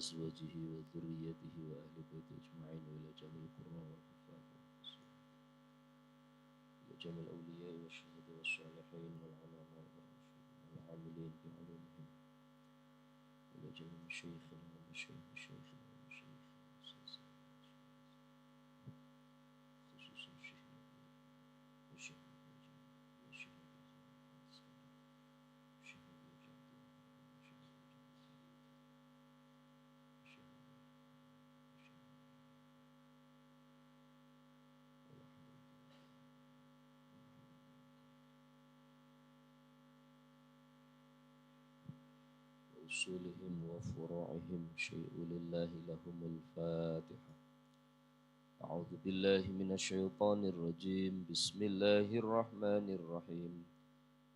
وأزواجه وذريته وأهل بيته أجمعين وإلى جميع القرى والحفاظ والمسلمين إلى جميع الأولياء والشهداء والصالحين والعلماء والراشدين والعاملين بعلومهم إلى جميع مشايخنا ومشايخ مشايخنا ومشايخ خصوصا شيخنا وشيخنا وشيخنا وأصولهم وفروعهم شيء لله لهم الفاتحة. أعوذ بالله من الشيطان الرجيم. بسم الله الرحمن الرحيم.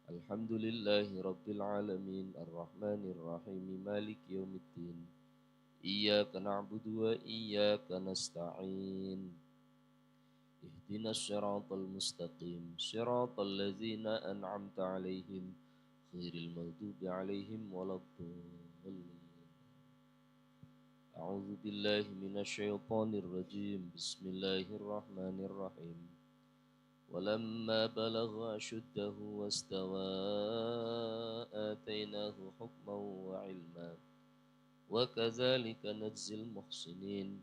الحمد لله رب العالمين الرحمن الرحيم مالك يوم الدين إياك نعبد وإياك نستعين اهدنا الصراط المستقيم صراط الذين أنعمت عليهم غير المغضوب عليهم ولا الضالين. أعوذ بالله من الشيطان الرجيم. بسم الله الرحمن الرحيم. ولما بلغ أشده واستوى آتيناه حكما وعلما وكذلك نجزي المحسنين.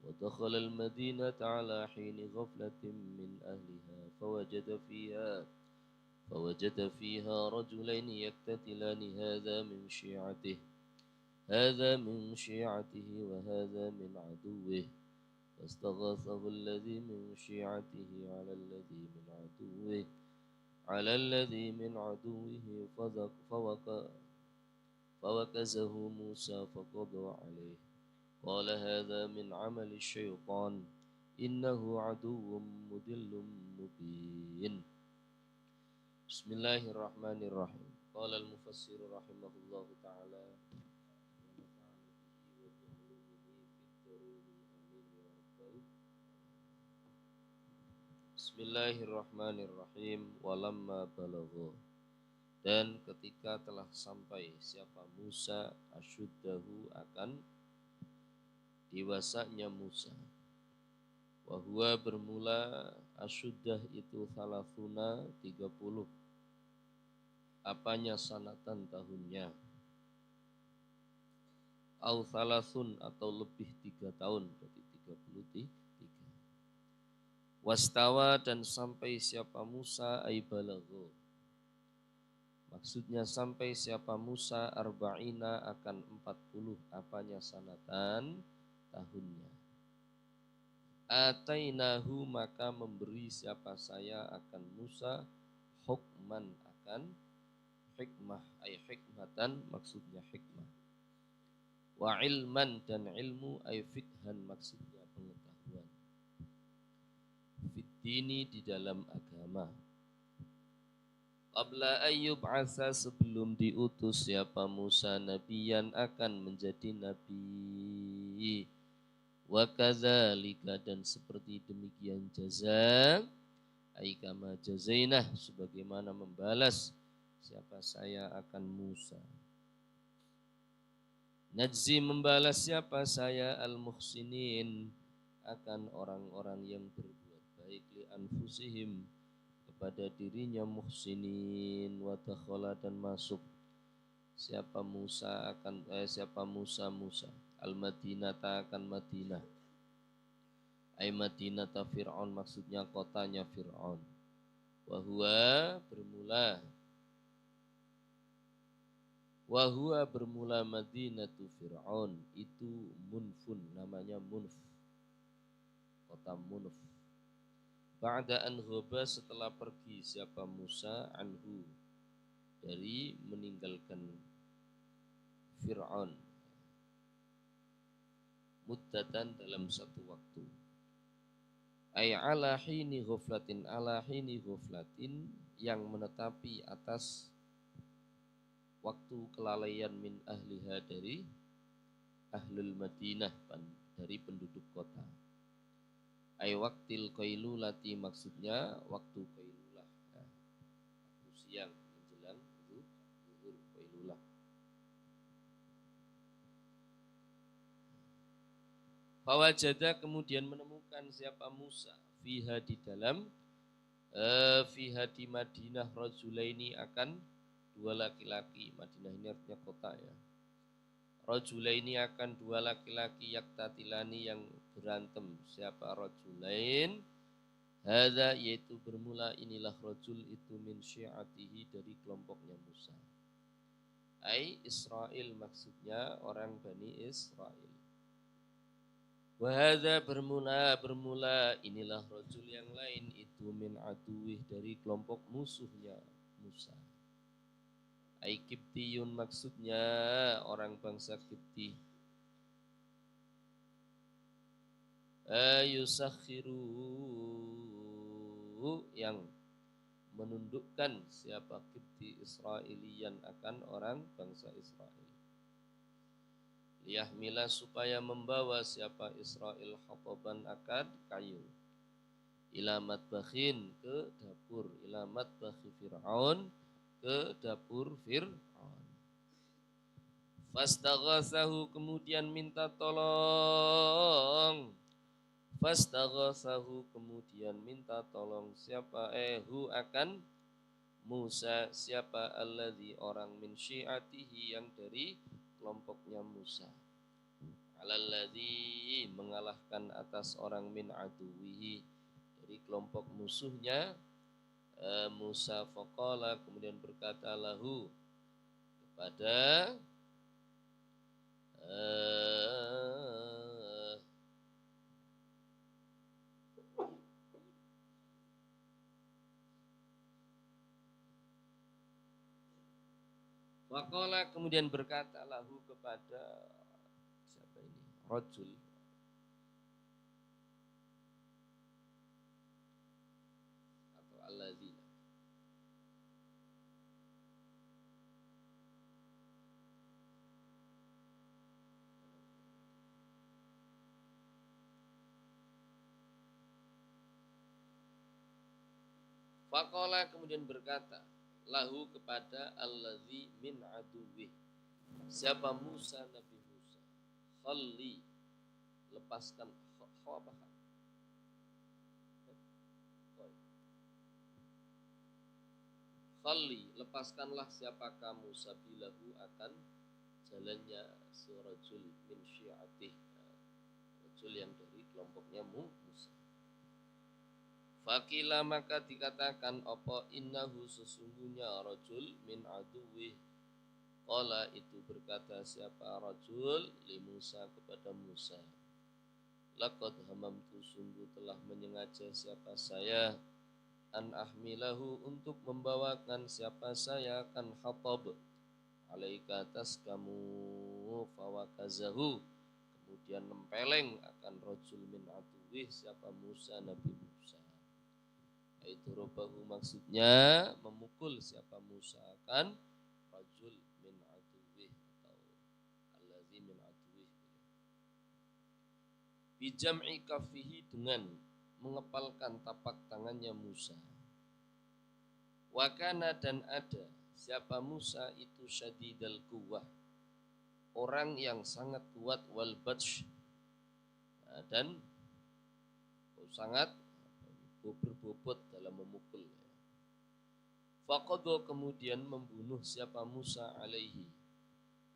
ودخل المدينة على حين غفلة من أهلها فوجد فيها رجلين يقتتلان هذا من شيعته وهذا من عدوه فاستغاثه الذي من شيعته على الذي من عدوه فوكزه موسى فقضى عليه قال هذا من عمل الشيطان إنه عدو مضل مبين. بسم الله الرحمن الرحيم. قال المفسر رحمه الله تعالى Bismillahirrahmanirrahim. Walamma balagha, dan ketika telah sampai siapa Musa asyuddahu akan dewasanya Musa. Wahwa bermula asyuddah itu thalathuna 30. Apanya sanatan tahunnya? Au thalathun atau lebih 3 tahun, berarti 33. Wastawa, dan sampai siapa Musa ay balagho. Maksudnya sampai siapa Musa arba'ina akan 40. Apanya sanatan tahunnya? Atainahu, maka memberi siapa saya akan Musa hukman akan hikmah, ay hikmatan maksudnya hikmah. Wa ilman, dan ilmu ay fikhan maksudnya pengetahuan. Fiddini, di dalam agama. Qabla ayyub asa, sebelum diutus siapa Musa nabiyan akan menjadi nabi. Wa kadzalika, dan seperti demikian jaza ay kama jazainah, sebagaimana membalas siapa saya akan Musa. Najzi, membalas siapa saya al-muhsinin akan orang-orang yang berbuat baik li anfusihim, kepada dirinya muhsinin. Wa dakhala, dan masuk siapa Musa al-Madinata akan Madinah, ay Madinata Fir'aun, maksudnya kotanya Fir'aun. Wahua bermula Madinatu Fir'aun, itu Munfun, namanya Munf, kota Munf. Ba'da an ghaba, setelah pergi siapa Musa anhu, dari meninggalkan Fir'aun, muddatan, dalam satu waktu. Ay ala hini ghaflatin, yang menetapi atas waktu kelalaian min ahliha, dari ahlul Madinah, dari penduduk kota. Ay waktil qailulati, maksudnya waktu qailulah, waktu siang menjelang zuhur qailulah. Fawajada kemudian menemukan siapa Musa fiha di dalam fiha di Madinah rajulaini akan dua laki-laki. Madinah ini artinya kota ya. Rajulaini akan dua laki-laki yaktatilani yang berantem. Siapa rajulain? Hadza yaitu bermula inilah rajul itu min syi'atihi dari kelompoknya Musa. Ai Israel maksudnya orang Bani Israel. Wahada bermula inilah rajul yang lain itu min aduwih dari kelompok musuhnya Musa. Ai Kiptiyun maksudnya orang bangsa Kipti. Ayusakhiru yang menundukkan siapa Kipti Israelian akan orang bangsa Israel. Liyahmila supaya membawa siapa Israel hataban akad kayu ilamat bakhin ke dapur ilamat bakhi Fir'aun ke dapur Fir'aun. Fastaghasahu kemudian minta tolong. Fastaghasahu kemudian minta tolong siapa hu akan Musa siapa alladzi orang min syi'atihi yang dari kelompoknya Musa. Alalladzi mengalahkan atas orang min aduwihi dari kelompok musuhnya Musa faqala kemudian berkata lahu kepada Waqala kemudian berkata lahu kepada siapa ini? Rajul. Atau alladzi. Waqala kemudian berkata lahu kepada alladzi min aduwih. Siapa Musa Nabi Musa? Khalli lepaskan apa? Khalli lepaskanlah siapa kamu sabilahu akan jalannya surajul min syi'atih rajul yang dari kelompoknya Musa. Fakila maka dikatakan apa innahu sesungguhnya rajul min aduwih. Qala itu berkata siapa rajul li Musa kepada Musa. Laqad hamamtu sungguh telah menyengaja siapa saya an ahmilahu untuk membawakan siapa saya kan hatab alaika atas kamu fawakazahu kemudian nempeleng akan rajul min aduwih siapa Musa Nabi Musa. Itu rubahu maksudnya memukul siapa Musa akan rajul min aduwih atau allazi min aduwih bijam'i kafihi dengan mengepalkan tapak tangannya Musa. Wakana dan ada siapa Musa itu syadidal quwwah orang yang sangat kuat wal batsh dan sangat berbobot dalam memukul. Faqadha kemudian membunuh siapa Musa alaihi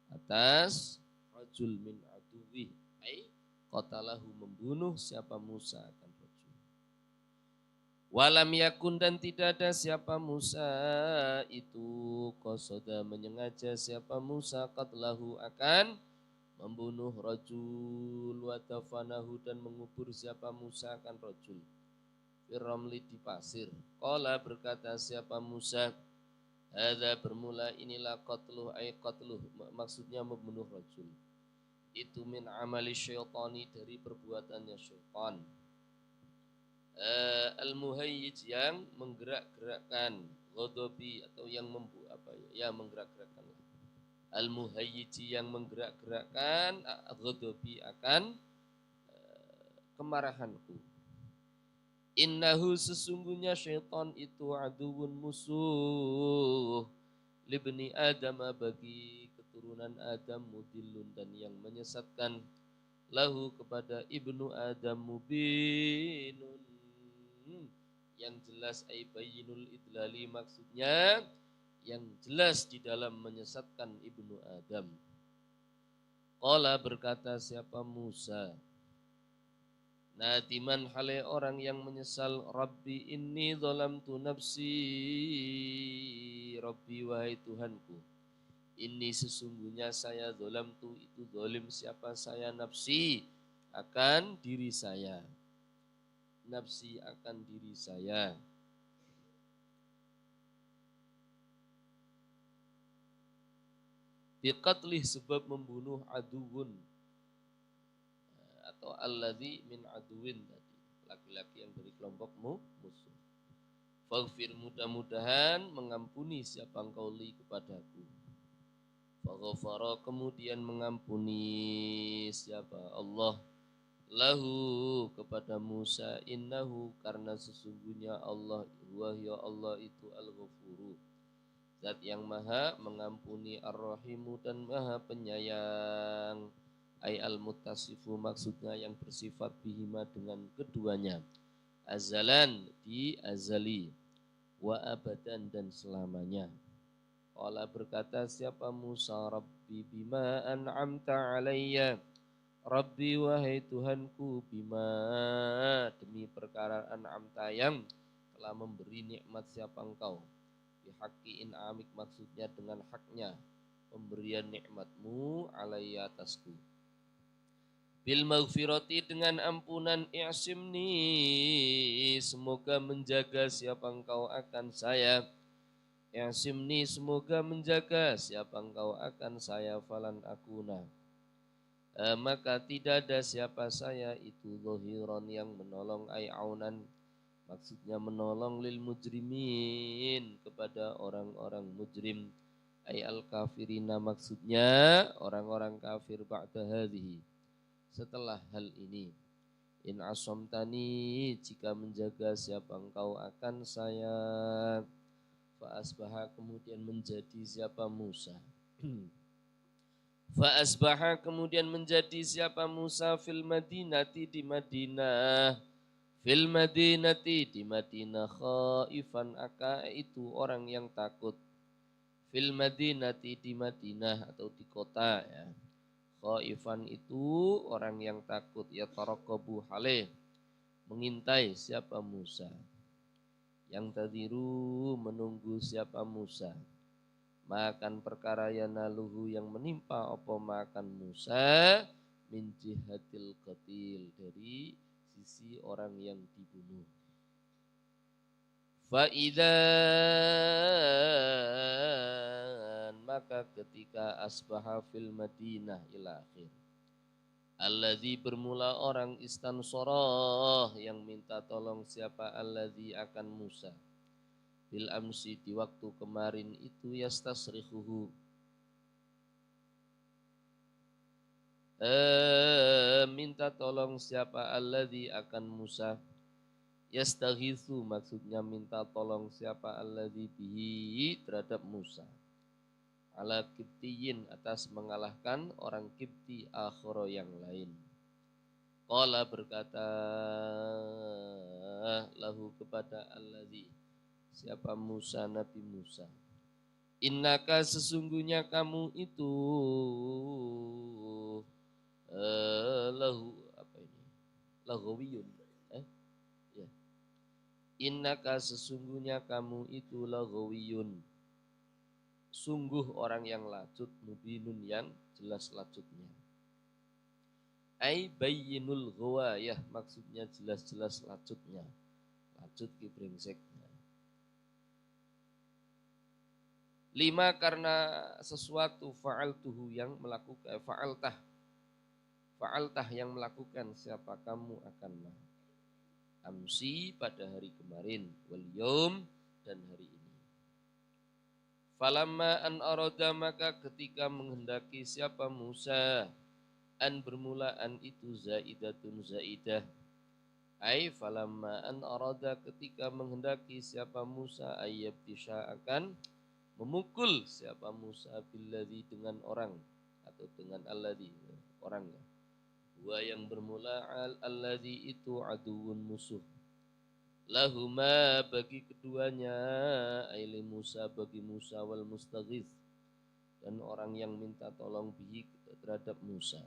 atas rajul min aduwih ai qatalahu membunuh siapa Musa akan rajul. Walam yakun dan tidak ada siapa Musa itu qasada menyengaja siapa Musa qatlahu akan membunuh rajul wa dafanahu dan mengubur siapa Musa akan rajul. Firramli di pasir. Qala berkata siapa Musa, hadza bermula inilah qatluh ay qatluh maksudnya membunuh rajul. Itu min amali syaitani dari perbuatannya syaitan. Al-muhayyij yang menggerak-gerakkan ghadabi atau yang menggerak-gerakkan. Al-muhayyij yang menggerak-gerakkan ghadabi akan kemarahanku. Innahu sesungguhnya syaitan itu aduun musuh libni Adam bagi keturunan Adam mudillun dan yang menyesatkan lahu kepada ibnu Adam mubinun yang jelas ay bayyinul idlali maksudnya yang jelas di dalam menyesatkan ibnu Adam. Qala berkata siapa Musa, nadiman hale orang yang menyesal, Rabbi inni zalamtu nafsi, Rabbi wahai Tuhanku, ini sesungguhnya saya zalamtu itu zalim siapa saya nafsi akan diri saya, nafsi akan diri saya. Biqatlih sebab membunuh aduun atau alladzi min aduwin tadi, laki-laki yang dari kelompokmu musuh. Faghfir mudah-mudahan mengampuni siapa engkau li kepadaku. Faghfara kemudian mengampuni siapa Allah lahu kepada Musa innahu karena sesungguhnya Allah wahya Allah itu al-ghafuru zat yang maha mengampuni ar-rahimu dan maha penyayang ay al-muttasifu maksudnya yang bersifat bihima dengan keduanya azalan di azali wa abadan dan selamanya. Qala berkata siapa Musa Rabbi bima an'amta alayya Rabbi wahai Tuhanku bima demi perkara an'amta yang telah memberi nikmat siapa engkau bihaqi in'amik maksudnya dengan haknya pemberian nikmatmu alayya atasku bil maghfirati dengan ampunan i'simni semoga menjaga siapa engkau akan saya i'simni semoga menjaga siapa engkau akan saya falan akuna maka tidak ada siapa saya itu zahiran yang menolong ay aunan maksudnya menolong lil mujrimin kepada orang-orang mujrim ay al kafirina maksudnya orang-orang kafir ba'da hadhihi setelah hal ini in asomtani jika menjaga siapa engkau akan saya fa asbaha kemudian menjadi siapa Musa fa asbaha kemudian menjadi siapa Musa fil madinati di Madinah fil madinati di Madinah khaifan aka itu orang yang takut fil madinati di Madinah atau di kota ya khaifan itu orang yang takut ya taraqabu halih mengintai siapa Musa yang tadiru menunggu siapa Musa makan perkara yanaluhu yang menimpa apa makan Musa min jihatil qatil dari sisi orang yang dibunuh. Fa'idan maka ketika asbaha fil Madinah ila akhir alladzi bermula orang istansoroh yang minta tolong siapa alladzi akan Musa bil amsi di waktu kemarin itu yastasrihuhu minta tolong siapa alladzi akan Musa yastaghitsu maksudnya minta tolong siapa alladzi bihi terhadap Musa ala kibtiyin atas mengalahkan orang kibti akhara yang lain. Qala berkata lahu kepada alladzi siapa Musa Nabi Musa innaka sesungguhnya kamu itu lahu apa ini laghawiyun ya innaka sesungguhnya kamu itu laghawiyun sungguh orang yang lacut mubinun yang jelas lacutnya ai bayyinul ghawayah maksudnya jelas-jelas lacutnya lacut ki brengseknya lima karena sesuatu fa'altuhu yang melakukan fa'altah yang melakukan siapa kamu akan amsi pada hari kemarin wal yaum dan hari ini. Falamma an arada maka ketika menghendaki siapa Musa an bermulaan itu zaidatun zaidah ai falamma an arada ketika menghendaki siapa Musa ayyabtisha akan memukul siapa Musa billadzi dengan orang atau dengan alladzi orangnya Wa yang bermula alladzi itu aduun musuh. Lahuma bagi keduanya, aili Musa bagi Musa wal mustaghith, dan orang yang minta tolong bihi terhadap Musa.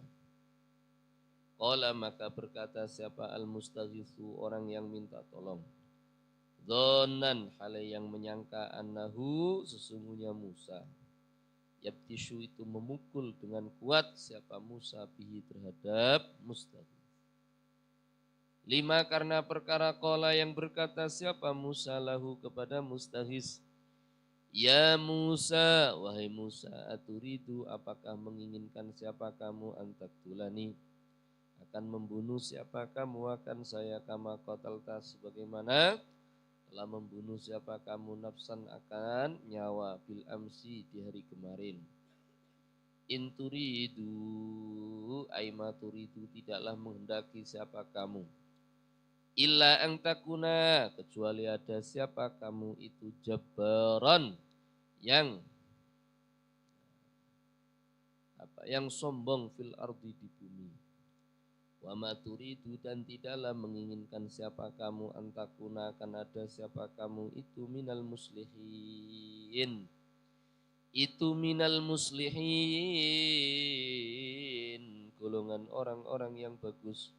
Qala maka berkata siapa al-mustaghithu, orang yang minta tolong. Dhannan hale yang menyangka annahu sesungguhnya Musa. Yabtishu itu memukul dengan kuat siapa Musa bihi terhadap mustaghith. 5 karena perkara qala yang berkata siapa Musa lahu kepada mustaghith. Ya Musa, wahai Musa, aturidu apakah menginginkan siapa kamu antaktulani akan membunuh siapa kamu akan saya kama qatalta sebagaimana telah membunuh siapa kamu nafsan akan nyawa bil amsi di hari kemarin. Inturidu aima turidu tidaklah menghendaki siapa kamu. Illa ang takuna kecuali ada siapa kamu itu jabbaran yang sombong fil ardi di bumi. Wa ma turidu dan tidaklah menginginkan siapa kamu antakuna akan ada siapa kamu itu minal muslihin. Itu minal muslihin golongan orang-orang yang bagus.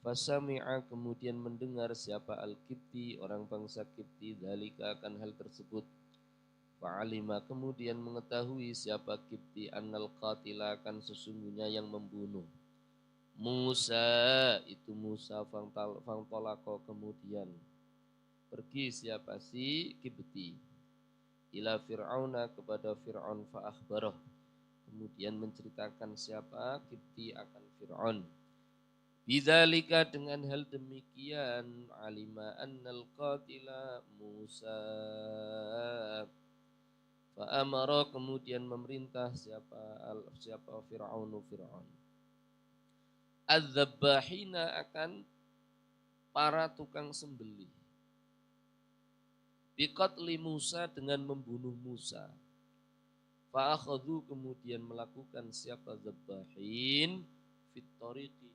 Fasami'a kemudian mendengar siapa al-Kipti orang bangsa Kipti dzalika akan hal tersebut. Fa'alima kemudian mengetahui siapa Kipti annal qatila akan sesungguhnya yang membunuh Musa itu Musa fangtolako kemudian pergi siapa si Kipti ila Fir'auna kepada Fir'aun fa'akhbarah kemudian menceritakan siapa Kipti akan Fir'aun. Bidzalika dengan hal demikian alima annal qatila Musa fa amara kemudian memerintah siapa Fir'aun adz-dzabbahina akan para tukang sembelih biqatli Musa dengan membunuh Musa fa akhadhu kemudian melakukan siapa dzabbahin fit tariqi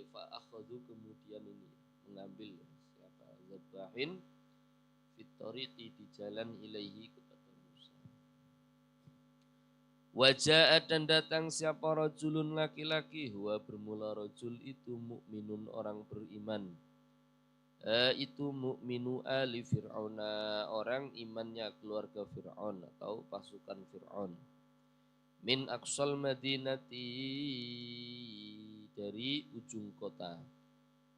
fa'akhadhu kemudian ini mengambil siapa zabahin fit tariqi di jalan ilaihi kepada Musa. Wajah dan datang siapa rajulun laki-laki huwa bermula rajul itu mukminun orang beriman. Itu mukminu ali Fir'auna orang imannya keluarga Fir'aun atau pasukan Fir'aun. Min aqsal madinati dari ujung kota.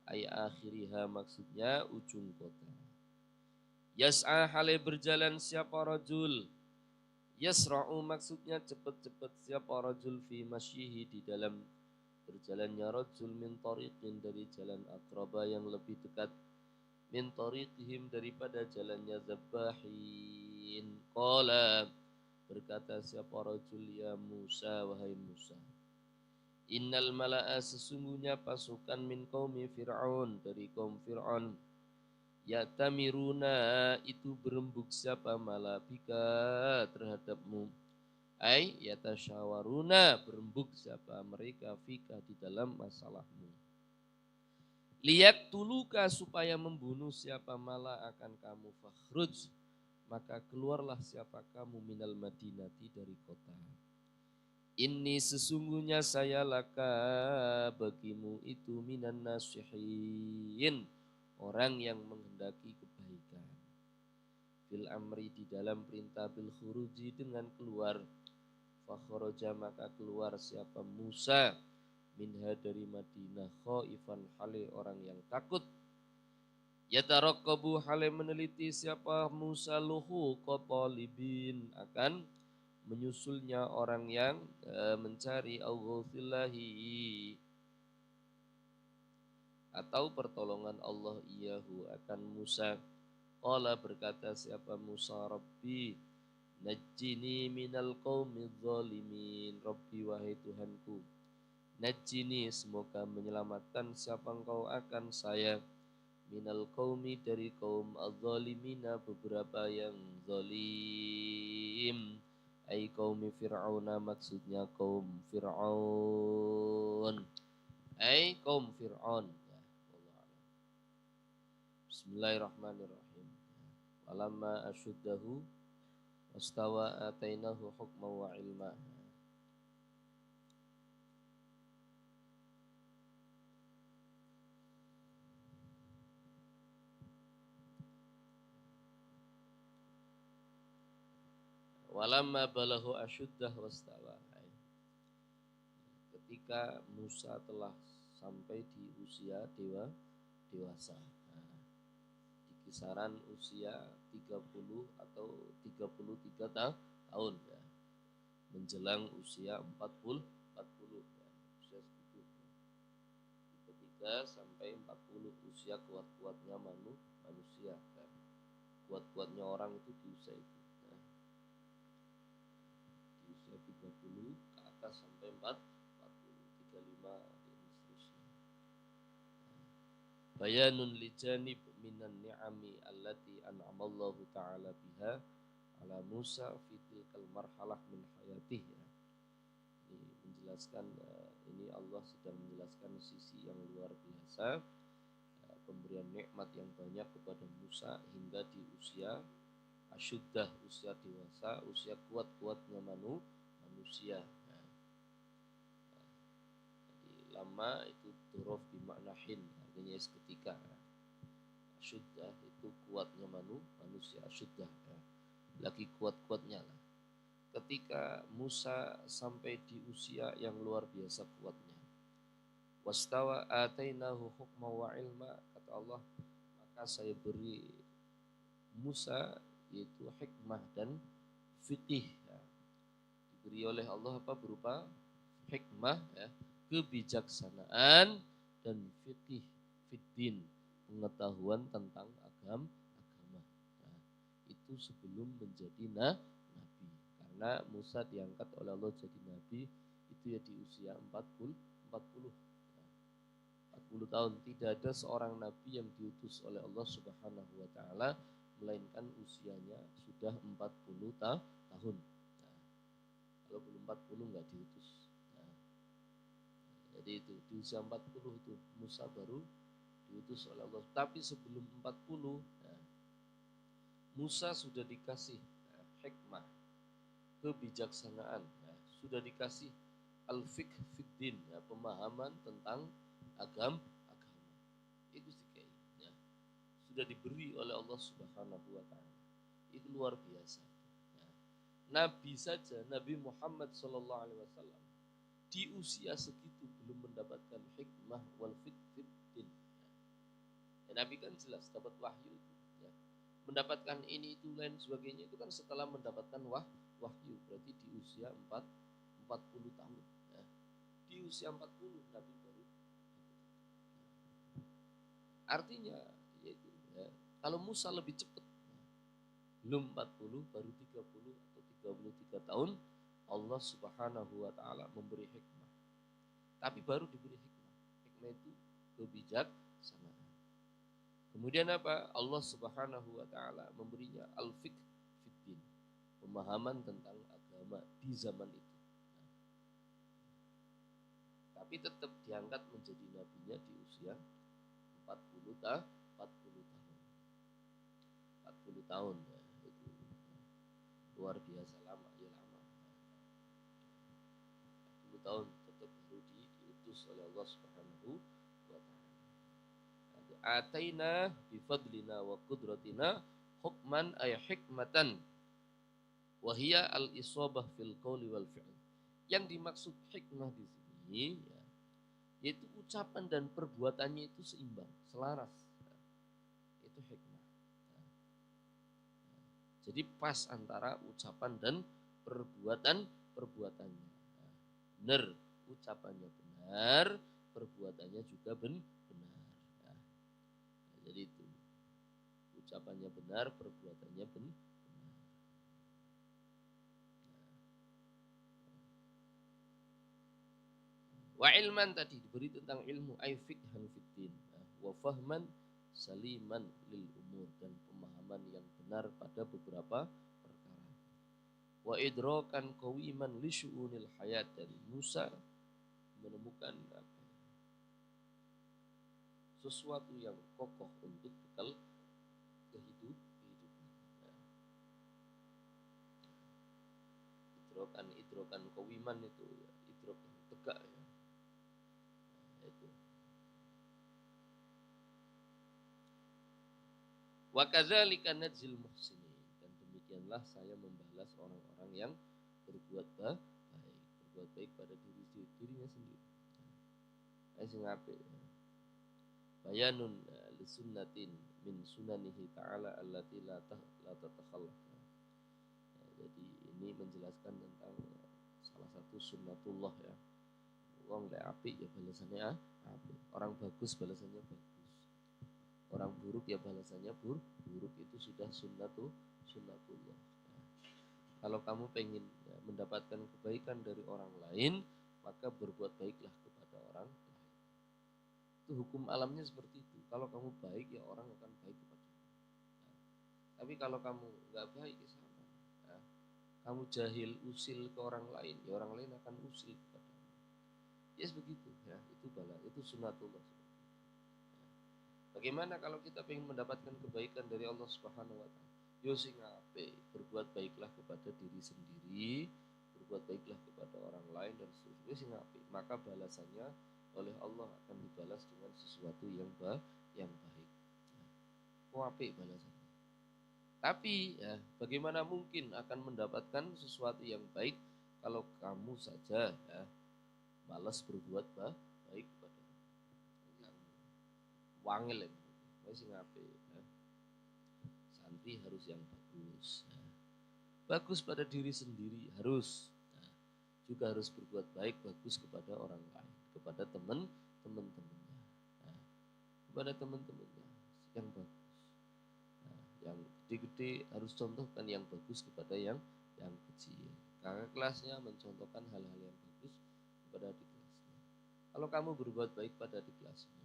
Ay akhiriha maksudnya ujung kota. Yas'a hale berjalan siapa rajul. Yasra'u maksudnya cepat-cepat siapa rajul fi masyihi di dalam berjalannya rajul min tariqin dari jalan akraba yang lebih dekat min tariqihim daripada jalannya zabbahin. Qala berkata siapa rajul ya Musa wahai Musa. Innal mala'a sesungguhnya pasukan min qaumi Fir'aun dari kaum Fir'aun yatamiruna itu berembuk siapa malabika terhadapmu ay yatasyawaruna berembuk siapa mereka fika di dalam masalahmu liyak tuluka supaya membunuh siapa mala akan kamu fakhruj maka keluarlah siapa kamu minal madinati dari kota. Ini sesungguhnya saya laka bagimu itu minan nasihin orang yang menghendaki kebaikan. Fil amri di dalam perintah bil khuruji dengan keluar. Fakharaja maka keluar siapa Musa minha dari Madinah khaifan hale orang yang takut. Yatarakkabu hale meneliti siapa Musa luhu qatalibin akan menyusulnya orang yang mencari aughufillahi atau pertolongan Allah iyahu akan Musa. Qala berkata siapa Musa Rabbi najjini minal qaumidz zalimin. Rabbi wahai Tuhanku najjini semoga menyelamatkan siapa engkau akan saya minal qaumi dari kaum az-zalimina beberapa yang zalim Ai qaumi fir'auna, maksudnya kaum Fir'aun. Ai kaum Fir'aun. Ya, wallahu a'lam. Bismillahirrahmanirrahim. Walamma asyuddahu wastawa atainahu hukman wa ilma. Walamma balahu asyuddah wastawa. Ketika Musa telah sampai di usia dewasa. Nah, di kisaran usia 30 atau 33 tahun ya. Menjelang usia 40 ya. Usia segitu. 33 sampai 40 usia kuat-kuatnya manusia kan. Kuat-kuatnya orang itu di usia itu. Di usia 30 ke atas sampai 40, 35 dan seterusnya. Bayanun li janib minan ni'ami allati an'amallahu ta'ala biha ala Musa fi tilkal marhalah min hayatih ya. Ini menjelaskan ini Allah sedang menjelaskan sisi yang luar biasa pemberian nikmat yang banyak kepada Musa hingga di usia asyuddah, usia dewasa, usia kuat-kuatnya manusia. Nah, jadi lama itu durof bimakna hin, artinya seketika. Asyuddah itu kuatnya manusia, asyuddah. Lagi kuat-kuatnya lah. Ketika Musa sampai di usia yang luar biasa kuatnya. Wastawa atainahu hukma wa ilma, kata Allah, maka saya beri Musa yaitu hikmah dan fikih ya. Diberi oleh Allah apa berupa hikmah ya, kebijaksanaan dan fikih fiddin, pengetahuan tentang agama. Nah, itu sebelum menjadi nabi. Karena Musa diangkat oleh Allah jadi nabi itu ya di usia 40 tahun. Tidak ada seorang nabi yang diutus oleh Allah Subhanahu wa taala melainkan usianya sudah 40 tahun. Nah, kalau belum 40 enggak diutus. Nah, jadi itu di usia 40 itu Musa baru diutus oleh Allah. Tapi sebelum 40 nah, Musa sudah dikasih hikmah, kebijaksanaan, sudah dikasih al-fiqh fiddin, pemahaman tentang agama. Itu sih kayaknya sudah diberi oleh Allah Subhanahu wa taala. Itu luar biasa. Nabi saja, Nabi Muhammad sallallahu alaihi wasallam di usia segitu belum mendapatkan hikmah wal fiddin. Nabi kan jelas dapat wahyu itu. Mendapatkan ini itu lain sebagainya itu kan setelah mendapatkan wahyu, berarti di usia 40 tahun. Di usia 40 Nabi baru. Artinya yaitu kalau Musa lebih cepat, belum 40 baru 30 atau 33 tahun Allah Subhanahu wa taala memberi hikmah. Tapi baru diberi hikmah. Hikmah itu kebijaksanaan. Kemudian apa? Allah Subhanahu wa taala memberinya al-fiqh fiddin, pemahaman tentang agama di zaman itu. Tapi tetap diangkat menjadi nabinya di usia 40 tahun. 40 tahun ya, itu luar biasa lama, ya lama. 40 tahun tetap baru diutus oleh Allah Subhanahu wa taala. Ataina bi fadlina wa qudratina hukman ay hikmatan wa hiya al-isabah fil qawli wal fi'l. Yang dimaksud hikmah di sini ya, yaitu ucapan dan perbuatannya itu seimbang, selaras. Itu hikmah. Jadi pas antara ucapan dan perbuatannya. Benar, ucapannya benar, perbuatannya juga benar. Jadi itu ucapannya benar, perbuatannya benar. Wa ilman tadi diberi tentang ilmu ay fiqhan fiddin wa fahman saliman lil umur, dan pemahaman yang benar pada beberapa perkara. wa idrakan qawiman li syu'unil hayat, dan Musa menemukan sesuatu yang kokoh untuk bekal kehidupan. Idrokan qawiman itu ya, idrok yang tegak ya. Itu. Wa kadzalika najzil muhsinin, dan demikianlah saya membalas orang-orang yang berbuat baik pada dirinya sendiri. Sing apik. Bayanun li sunnatin min sunanihi ta'ala allati la tatakhallaf. Jadi ini menjelaskan tentang salah satu sunnatullah ya. Wong lek apik ya balasannya apik. Orang bagus balasannya bagus. Orang buruk ya balasannya buruk. Itu sudah sunnatullah. Kalau kamu pengen mendapatkan kebaikan dari orang lain, maka berbuat baiklah kepada orang lain. Itu hukum alamnya seperti itu. Kalau kamu baik ya orang akan baik kepadamu. Tapi kalau kamu nggak baik ya sama. Kamu jahil, usil ke orang lain, ya orang lain akan usil kepadamu. Ya begitu ya. Itu sunnatullah. Bagaimana kalau kita ingin mendapatkan kebaikan dari Allah Subhanahu wa taala? Yo sing apik, berbuat baiklah kepada diri sendiri, berbuat baiklah kepada orang lain, dan seterusnya sing apik. Maka balasannya oleh Allah akan dibalas dengan sesuatu yang baik. Apik balasannya. Tapi ya, bagaimana mungkin akan mendapatkan sesuatu yang baik kalau kamu saja ya, malas berbuat baik kepada orang. Wangil ya, masih ngapain? Ya. Santri harus yang bagus. Ya. Bagus pada diri sendiri harus. Ya. Juga harus berbuat baik, bagus kepada orang lain, kepada teman-temannya, ya. Kepada teman-temannya yang bagus. Yang gede-gede harus contohkan yang bagus kepada yang kecil. Kakak kelasnya mencontohkan hal-hal yang bagus kepada adik kelasnya. Kalau kamu berbuat baik pada adik kelasmu,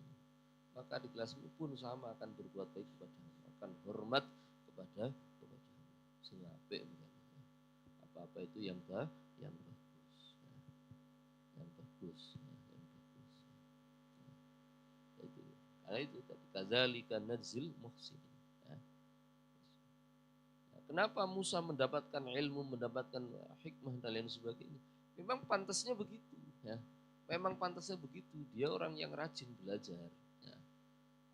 maka adik kelasmu pun sama akan berbuat baik kepadamu, akan hormat kepada sing apik. Apa-apa itu yang bagus, yang bagus. Itu. Karena itu tadi kadzalika najzil muhsinin. Kenapa Musa mendapatkan ilmu, mendapatkan hikmah dan lain sebagainya? Memang pantasnya begitu, ya. Memang pantasnya begitu. Dia orang yang rajin belajar, ya.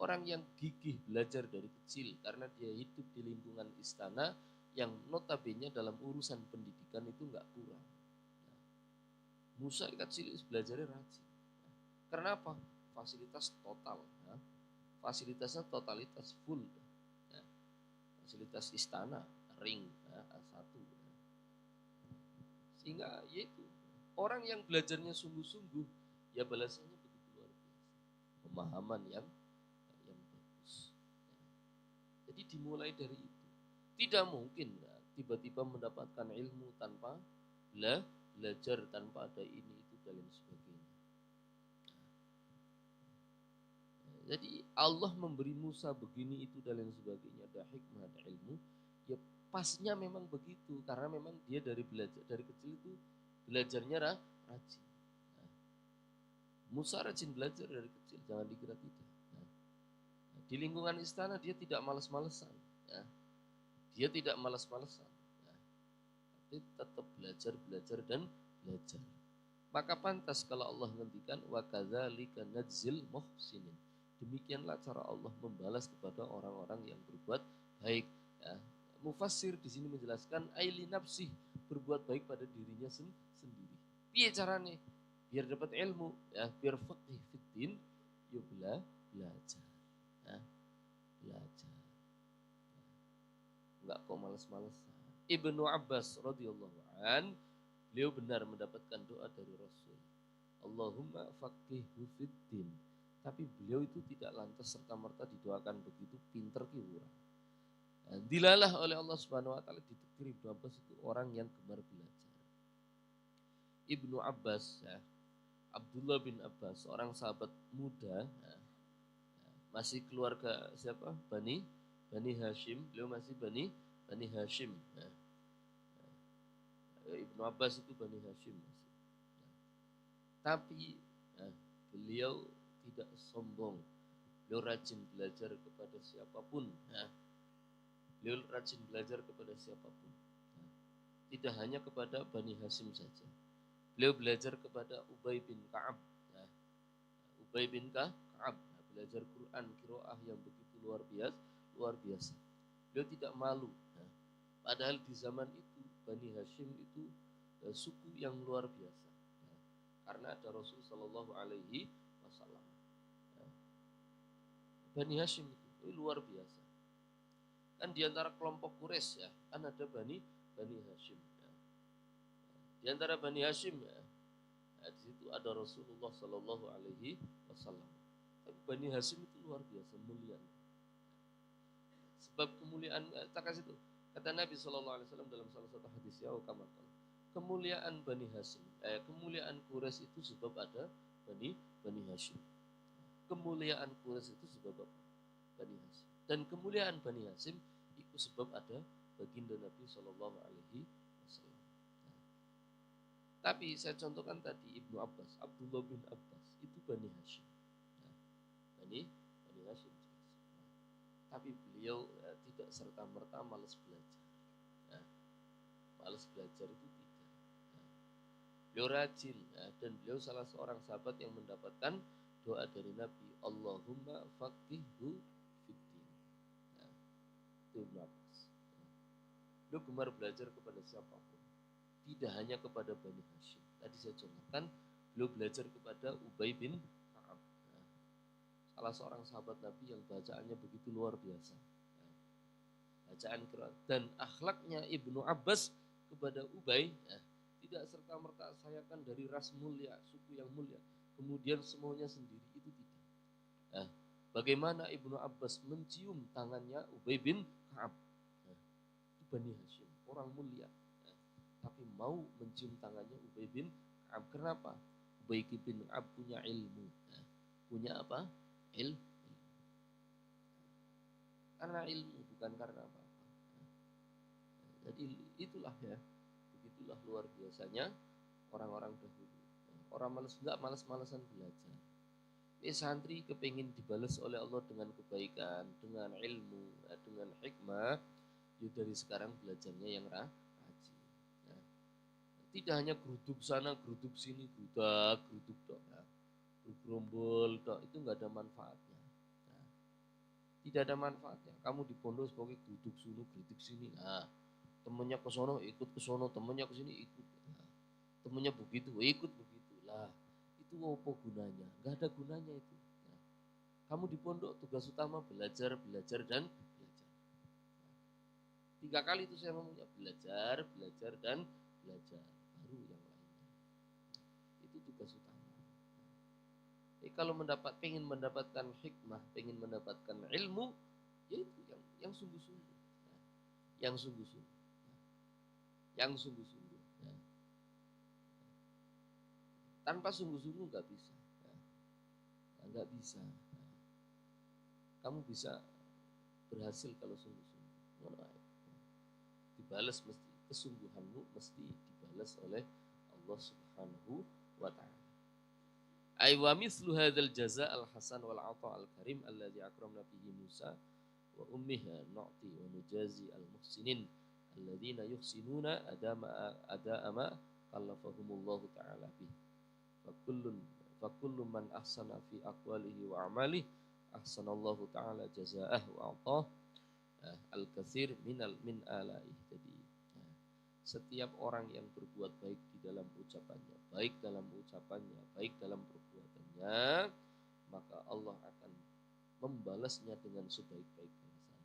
Orang yang gigih belajar dari kecil karena dia hidup di lingkungan istana yang notabene dalam urusan pendidikan itu nggak kurang. Ya. Musa kecil belajarnya rajin. Ya. Karena apa? Fasilitas total, ya. Fasilitasnya totalitas full, ya. Fasilitas istana. Ring A1 ya. Sehingga yaitu orang yang belajarnya sungguh-sungguh ya balasannya begitu luar biasa, pemahaman yang bagus ya. Jadi dimulai dari itu. Tidak mungkin ya, tiba-tiba mendapatkan ilmu tanpa belajar, tanpa ada ini itu dan lain sebagainya. Jadi Allah memberi Musa begini itu dan lain sebagainya, ada hikmah, ada ilmu. Ya pasnya memang begitu, karena memang dia dari kecil itu belajarnya rajin. Nah, Musa rajin belajar dari kecil, jangan dikira tidak. Nah, di lingkungan istana dia tidak malas-malesan, ya. Dia tidak malas-malesan, ya. Tapi tetap belajar dan belajar. Maka pantas kalau Allah ngendikan wa kadzalika najzil muhsinin. Demikianlah cara Allah membalas kepada orang-orang yang berbuat baik, ya. Mufassir di sini menjelaskan aili nafsih, berbuat baik pada dirinya sendiri. Piye carane? Biar dapat ilmu, ya, biar faqih fiddin, ya belajar. Ya, belajar. Enggak kok males-malesan. Ibnu Abbas radhiyallahu an, beliau benar mendapatkan doa dari Rasul. Allahumma faqihhu fiddin. Tapi beliau itu tidak lantas serta-merta didoakan begitu pinter ki ora. Dilalah oleh Allah Subhanahu wa taala ditekir Ibnu Abbas itu orang yang gemar belajar. Ibnu Abbas ya, Abdullah bin Abbas, orang sahabat muda ya, masih keluarga siapa? Bani Hashim, beliau masih Bani Hashim ya. Ibnu Abbas itu Bani Hashim. Tapi beliau tidak sombong. Beliau rajin belajar kepada siapapun. Beliau rajin belajar kepada siapapun. Tidak hanya kepada Bani Hashim saja. Beliau belajar kepada Ubay bin Ka'ab. Ubay bin Ka'ab belajar Quran qiraah yang begitu luar biasa. Beliau tidak malu. Padahal di zaman itu Bani Hashim itu suku yang luar biasa. Karena ada Rasul Shallallahu Alaihi Wasallam. Bani Hashim itu luar biasa. Kan di antara kelompok Quraisy kan ada Bani Hashim. Di antara Bani Hashim di situ ada Rasulullah Shallallahu Alaihi Wasallam. Tapi Bani Hashim itu luar biasa mulia. Sebab kemuliaan tak kasih itu kata Nabi Shallallahu Alaihi Wasallam dalam salah satu hadis kemuliaan Bani Hashim, kemuliaan Quraisy itu sebab ada Bani Hashim. Kemuliaan Quraisy itu sebab apa? Bani Hashim. Dan kemuliaan Bani Hashim itu sebab ada baginda Nabi Shallallahu Alaihi Wasallam. Tapi saya contohkan tadi Ibnu Abbas, Abdullah bin Abbas itu Bani Hashim. Bani Hashim. Tapi beliau tidak serta-merta malas belajar. Malas belajar itu tidak. Beliau rajin dan beliau salah seorang sahabat yang mendapatkan doa dari Nabi, Allahumma faqihhu fiddin. Itu Ibnu Abbas. Beliau gemar belajar kepada siapapun. Tidak hanya kepada Bani Hashim. Tadi saya contohkan, beliau belajar kepada Ubay bin Ka'ab. Salah seorang sahabat Nabi yang bacaannya begitu luar biasa. Bacaan Quran dan akhlaknya Ibnu Abbas kepada Ubay tidak serta-merta saya kan dari ras mulia, suku yang mulia, kemudian semuanya sendiri, itu tidak. Bagaimana Ibnu Abbas mencium tangannya Ubay bin Ka'ab? Itu Bani Hashim, orang mulia. Tapi mau mencium tangannya Ubay bin Ka'ab. Kenapa? Ubay bin Ka'ab punya ilmu. Punya apa? Ilmu. Karena ilmu, bukan karena apa-apa. Jadi itulah begitulah luar biasanya orang-orang dahulu. Orang malas-malasan belajar. Santri kepingin dibalas oleh Allah dengan kebaikan, dengan ilmu, dengan hikmah. Dari sekarang belajarnya yang rajin. Tidak hanya geruduk sana, geruduk sini, geruduk dok, gerombol dok, itu nggak ada manfaatnya. Tidak ada manfaatnya. Kamu di pondok sebagai geruduk sini, geruduk sini. Temennya ke sono ikut ke sono, temennya ke sini ikut. Temennya begitu, ikut begitu. Lah, itu apa gunanya? Nggak ada gunanya itu. Kamu di pondok tugas utama belajar dan belajar. 3 kali itu saya ngomongnya belajar dan belajar. Baru yang lainnya. Itu tugas utama. Kalau pengen mendapatkan hikmah, pengen mendapatkan ilmu, yaitu yang sungguh-sungguh. Yang sungguh-sungguh. Tanpa sungguh-sungguh nggak bisa. Nggak bisa. Kamu bisa berhasil kalau sungguh-sungguh. Dibalas mesti, kesungguhanmu mesti dibalas oleh Allah Subhanahu wa ta'ala. Ay wa mislu hadzal jazaa al hasan wal ata al karim alladzi akramna bihi Musa wa ummiha nu'ti wa nujazi al muhsinin alladzina yuhsinuna adama kallafahumullahu ta'ala bih. Fakullu man ahsana fi aqwalihi wa amalihi ahsanallahu ta'ala jazaa'ah wa atah al katsir min alaih. Jadi setiap orang yang berbuat baik di dalam ucapannya, baik dalam perbuatannya, maka Allah akan membalasnya dengan sebaik-baik balasan.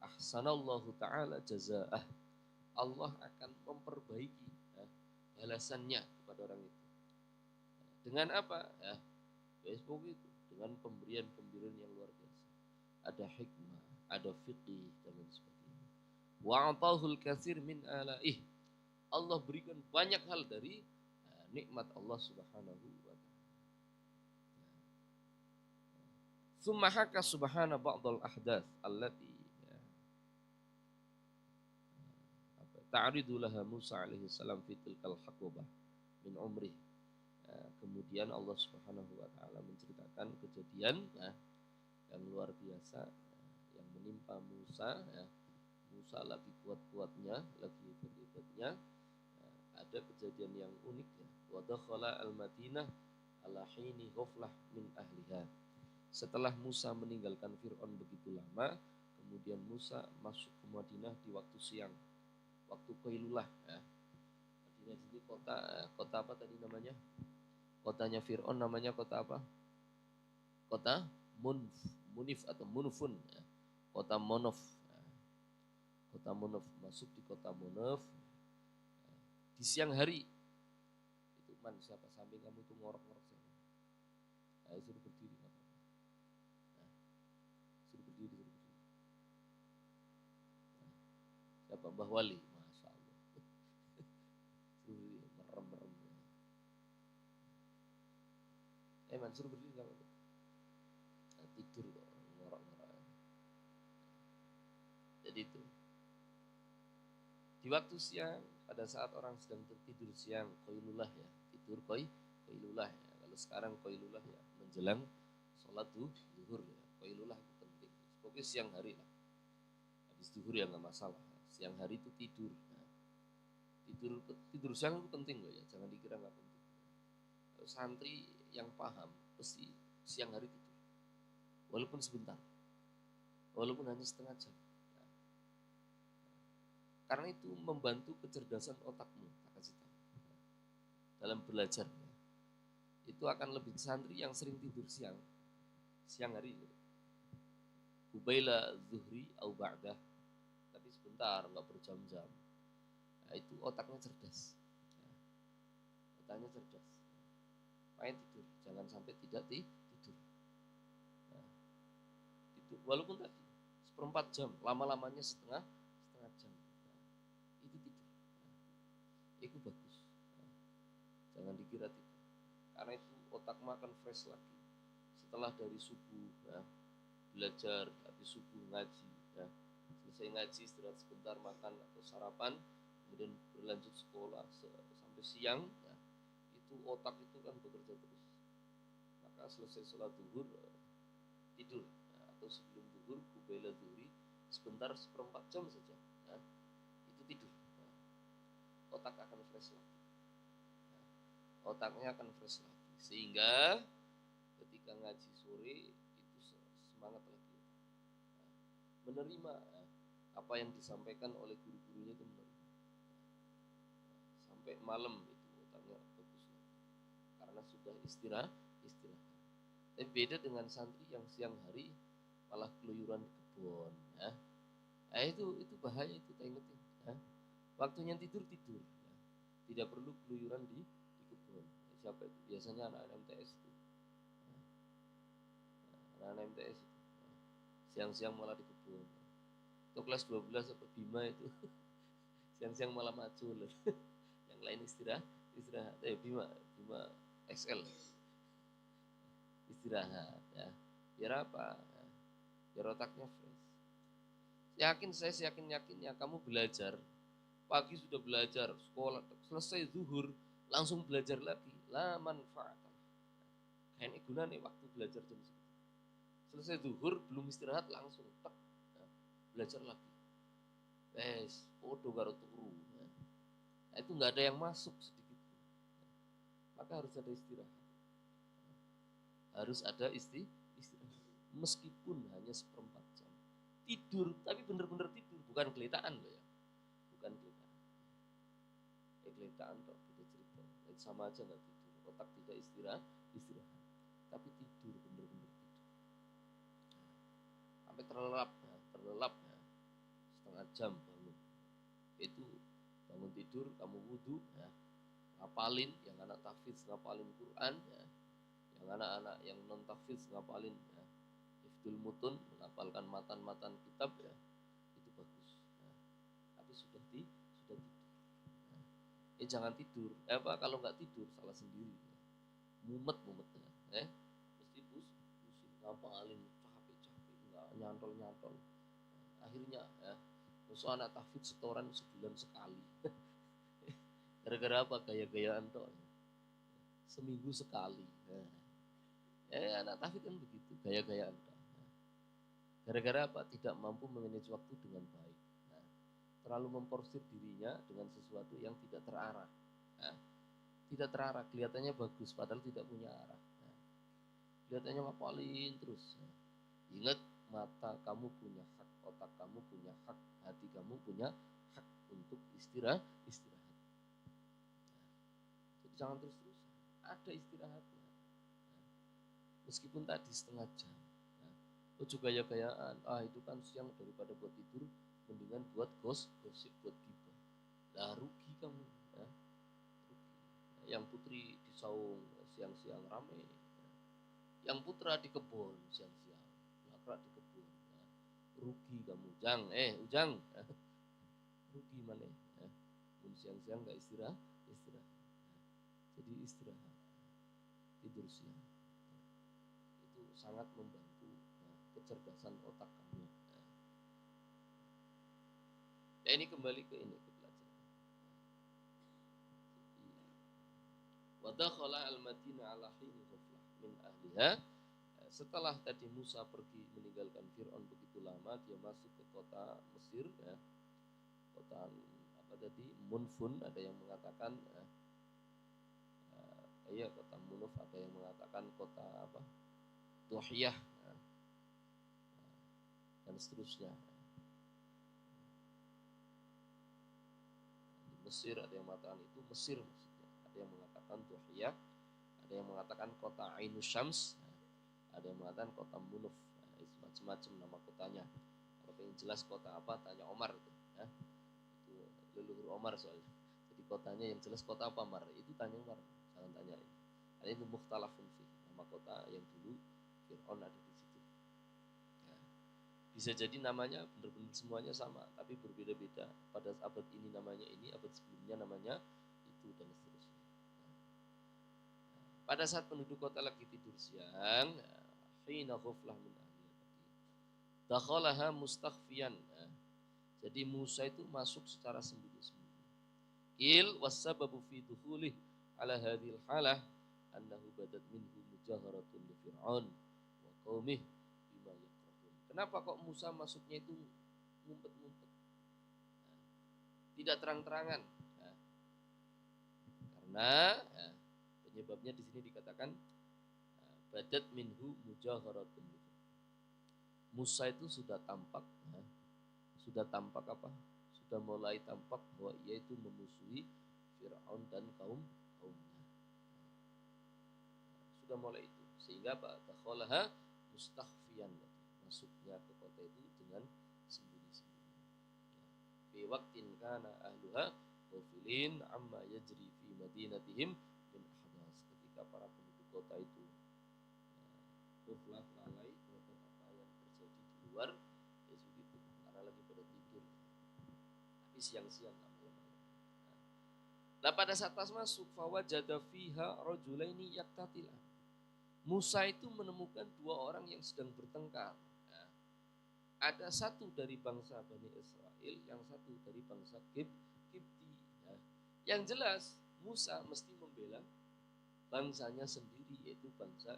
Ahsanallahu ta'ala jazaa'ah. Allah akan memperbaiki balasannya kepada orang itu. Dengan apa? Facebook itu dengan pemberian yang luar biasa. Ada hikmah, ada fiqih dan lain sebagainya. Wa'atahul katsir min alaih. Allah berikan banyak hal dari nikmat Allah Subhanahu wa ta'ala. Tsumma haka subhana ba'dal ahdath allati ta'ridu laha Musa alaihi salam fi tilkal haqubah min umrih. Kemudian Allah Subhanahu wa taala menceritakan kejadian yang luar biasa yang menimpa Musa. Musa lagi kuat-kuatnya, lagi hebat-hebatnya. Ada kejadian yang unik ya. Wa dakhala al-Madinah ala hini ghaflah min ahliha. Setelah Musa meninggalkan Fir'aun begitu lama, kemudian Musa masuk ke Madinah di waktu siang, waktu Qailulah ya. Madinah ini kota apa tadi namanya? Kotanya Fir'aun namanya kota apa? Kota Munif atau Munfun ya. Kota Monof ya. Kota Monof, masuk di kota Monof ya. Di siang hari. Itu siapa samping kamu itu ngorok-ngorok siapa? Nah, suruh berdiri. Suruh berdiri. Nah, siapa? Mbah Wali. Masya Allah. Suruh merem-merem. Suruh berdiri kamu. Nah, tidur kok, ngorok-ngorok. Jadi itu. Di waktu siang, pada saat orang sedang tertidur siang, Qailulah ya, tidur Qailulah ya. Kalau sekarang Qailulah ya, menjelang sholat zuhur ya. Qailulah itu penting. Pokoknya siang hari lah. Habis zuhur ya nggak masalah. Siang hari itu tidur. Nah, tidur siang itu penting loh ya. Jangan dikira nggak penting. Kalau santri yang paham pasti siang hari tidur. Walaupun sebentar. Walaupun hanya setengah jam. Karena itu membantu kecerdasan otakmu, tak kasih tahu. Dalam belajar, itu akan lebih santri yang sering tidur siang hari, Qubaila zuhri au ba'dah, tapi sebentar, nggak berjam-jam. Nah, itu otaknya cerdas. Otaknya cerdas. Makanya tidur, jangan sampai tidak tidur. Nah, tidur, walaupun tadi seperempat jam, lama-lamanya setengah jam. Itu bagus. Jangan dikira tidak. Karena itu otakmu akan fresh lagi. Setelah dari subuh belajar, habis subuh ngaji selesai ngaji istirahat sebentar, makan atau sarapan, kemudian berlanjut sekolah sampai siang itu otak itu kan bekerja terus. Maka selesai sholat zuhur tidur atau sebelum zuhur qubaila zuhri sebentar, seperempat jam saja itu tidur. Otak akan fresh lagi. Otaknya akan fresh lagi. Sehingga ketika ngaji sore itu semangat lagi. Menerima apa yang disampaikan oleh guru-gurunya itu menerima. Sampai malam itu otaknya bagus lagi. Karena sudah istirahat. Tapi beda dengan santri yang siang hari malah keluyuran di kebun. Itu bahaya, itu tak ingetin. Waktunya tidur. Tidak perlu keluyuran di kebun. Siapa itu? Biasanya anak-anak MTS itu. Anak-anak MTS itu. Siang-siang malah di kebun. Itu kelas 12 atau Bima itu. Siang-siang malah macul. Yang lain istirahat. Bima XL. Istirahat ya. Biar apa? Biar otaknya fresh. Saya yakin ya kamu belajar. Pagi sudah belajar, sekolah, selesai zuhur, langsung belajar lagi. La manfaat. Kayaknya guna nih waktu belajar jam segitu. Selesai zuhur, belum istirahat, langsung belajar lagi. Podo karo turu. Nah, itu nggak ada yang masuk sedikit. Maka harus ada istirahat. Istirahat. Meskipun hanya seperempat jam. Tidur, tapi benar-benar tidur. Bukan geletaan loh ya. Bukan geletaan. Geletaan kok beda cerita. Sama aja nggak tidur. Otak tidak istirahat. Tapi tidur, benar-benar tidur. Sampai terlelap setengah jam bangun. Itu bangun tidur, kamu wudu ngapalin, yang anak tahfidz ngapalin Quran yang anak-anak yang non tahfidz ngapalin hifdzul mutun, menghafalkan matan-matan kitab itu bagus. Tapi sudah tidur. Jangan tidur. Kalau nggak tidur salah sendiri. Mumet mesti pusing ngapalin, capek nggak nyantol. Akhirnya Masa anak tahfidz setoran sebulan sekali. Gara-gara apa? Gaya-gayaan toh. Seminggu sekali. Anak tahfidz kan begitu, gaya-gayaan toh. Gara-gara apa? Tidak mampu memanage waktu dengan baik. Terlalu memporsir dirinya dengan sesuatu yang tidak terarah. Tidak terarah, kelihatannya bagus padahal tidak punya arah. Kelihatannya ngapalin terus. Ingat, mata kamu punya hak, otak kamu punya hak, hati kamu punya hak untuk istirahat. Jadi jangan terus-terusan, ada istirahatnya. Meskipun tadi setengah jam. Juga gaya-gayaan, itu kan siang daripada buat tidur, mendingan buat gosip, buat gibah. Lah rugi kamu. Rugi. Yang putri di saung siang-siang rame, yang putra di kebun siang-siang lakrak di kebun. Rugi kamu. Ujang rugi mana? Siang-siang gak istirahat. Jadi istirahat, tidur siang itu sangat membantu kecerdasan otak kamu. Ini kembali ke pelajaran. Wadakhala al-Madinah ala hini ghaflah min ahliha. Setelah tadi Musa pergi meninggalkan Fir'aun begitu lama, dia masuk ke kota Mesir, kota apa tadi, Munfun, ada yang mengatakan kota Munuf, ada yang mengatakan kota apa, Duhiyah, dan seterusnya. Di Mesir ada yang mengatakan itu Mesir maksudnya, ada yang mengatakan Duhiyah, ada yang mengatakan kota Ainus Syams, ada yang mengatakan kota Munuf. Macam-macam nama kotanya. Kalau pengen jelas kota apa, tanya Omar itu. Itu leluhur Omar soalnya. Jadi kotanya yang jelas kota apa, Mar? Itu tanya Omar, jangan tanya ini. Itu mukhtalafun fi, nama kota yang dulu Fir'aun ada di situ. Bisa jadi namanya benar-benar semuanya sama, tapi berbeda-beda. Pada abad ini namanya ini, abad sebelumnya namanya itu, dan seterusnya. Pada saat penduduk kota lagi tidur siang, hina ghaflah min ahliha, dakhalaha mustakhfiyan. Jadi Musa itu masuk secara sembunyi-sembunyi. Il wasababu fi dukhulih ala hadhil halah annahu badat minhu mujaharatun li fir'aun wa qaumih bima yakrahun. Kenapa kok Musa masuknya itu ngumpet-ngumpet, tidak terang-terangan? Karena penyebabnya di sini dikatakan badat minhu mujaharatun. Musa itu sudah tampak apa? Sudah mulai tampak bahwa ia itu memusuhi Fir'aun dan kaumnya. Sudah mulai itu, sehingga dakhalaha mustakhfiyan, masuknya ke kota itu dengan sembunyi-sembunyi. Fi waqtin kana ahluha ghafilin amma yajri fi madinatihim min ahdas, ketika para penduduk kota itu ghaflah, lalai terhadap apa yang terjadi di luar, ya begitu, karena lagi pada tidur. Tapi siang-siang nggak malam-malam. Nah, pada saat pas masuk, fawajada fiha rajulaini yaktatilan. Musa itu menemukan dua orang yang sedang bertengkar. Ada satu dari bangsa Bani Israel, yang satu dari bangsa Kipti. Yang jelas Musa mesti membela bangsanya sendiri, yaitu bangsa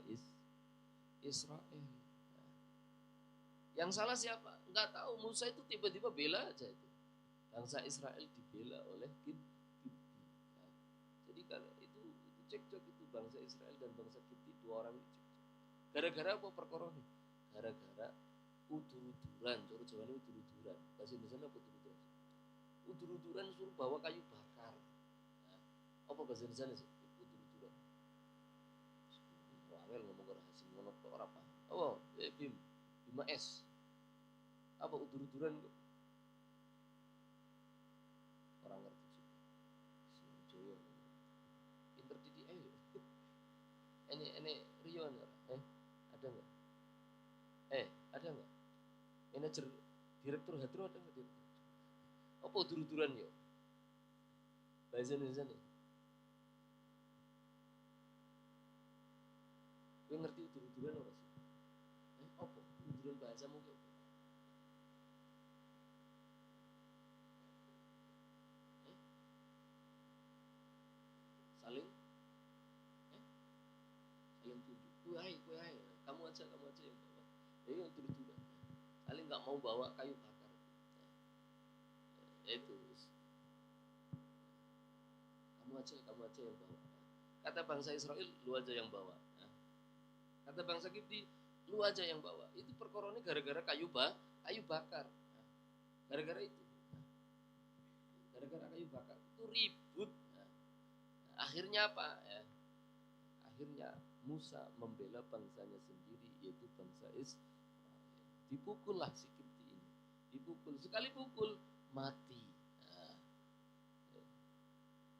Israel. Yang salah siapa? Enggak tahu. Musa itu tiba-tiba bela aja itu. Bangsa Israel dibela oleh Kipti. Jadi kalau itu cekcok itu, bangsa Israel dan bangsa Kipti, dua orang itu cekcok. Gara-gara apa perkara nih? Gara-gara udur-uduran. Cara Jawane udur-uduran. Bahasa Indonesia apa udur-uduran? Udur-uduran suruh bawa kayu bakar. Apa bahasa Indonesia sih? Udur-uduran. Wangel ngomong ke rahasia ngono kok ora apa. Oh, Bima S. Apa udur-uduran kok? Orang ngerti juga. Joyo. Pinter didik ayo. Ini Rio nih. Ada enggak? Ada enggak? Manajer direktur Hadro ada enggak direktur? Apa udur-uduran yo? Bahasa Indonesia nih. Kowe ngerti udur-uduran ora sih? Apa? Uduran bahasa mungkin. kue ae, kamu aja yang bawa. Jadi dulu saling nggak mau bawa kayu bakar. Itu kamu aja yang bawa. Kata bangsa Israel, lu aja yang bawa. Kata bangsa Kipti, lu aja yang bawa. Itu perkara ini gara-gara kayu bakar. Gara-gara itu. Gara-gara kayu bakar itu ribut. Akhirnya apa? Akhirnya Musa membela bangsanya sendiri, yaitu bangsa Israel. Dipukullah si Kipti ini. Dipukul, sekali pukul mati.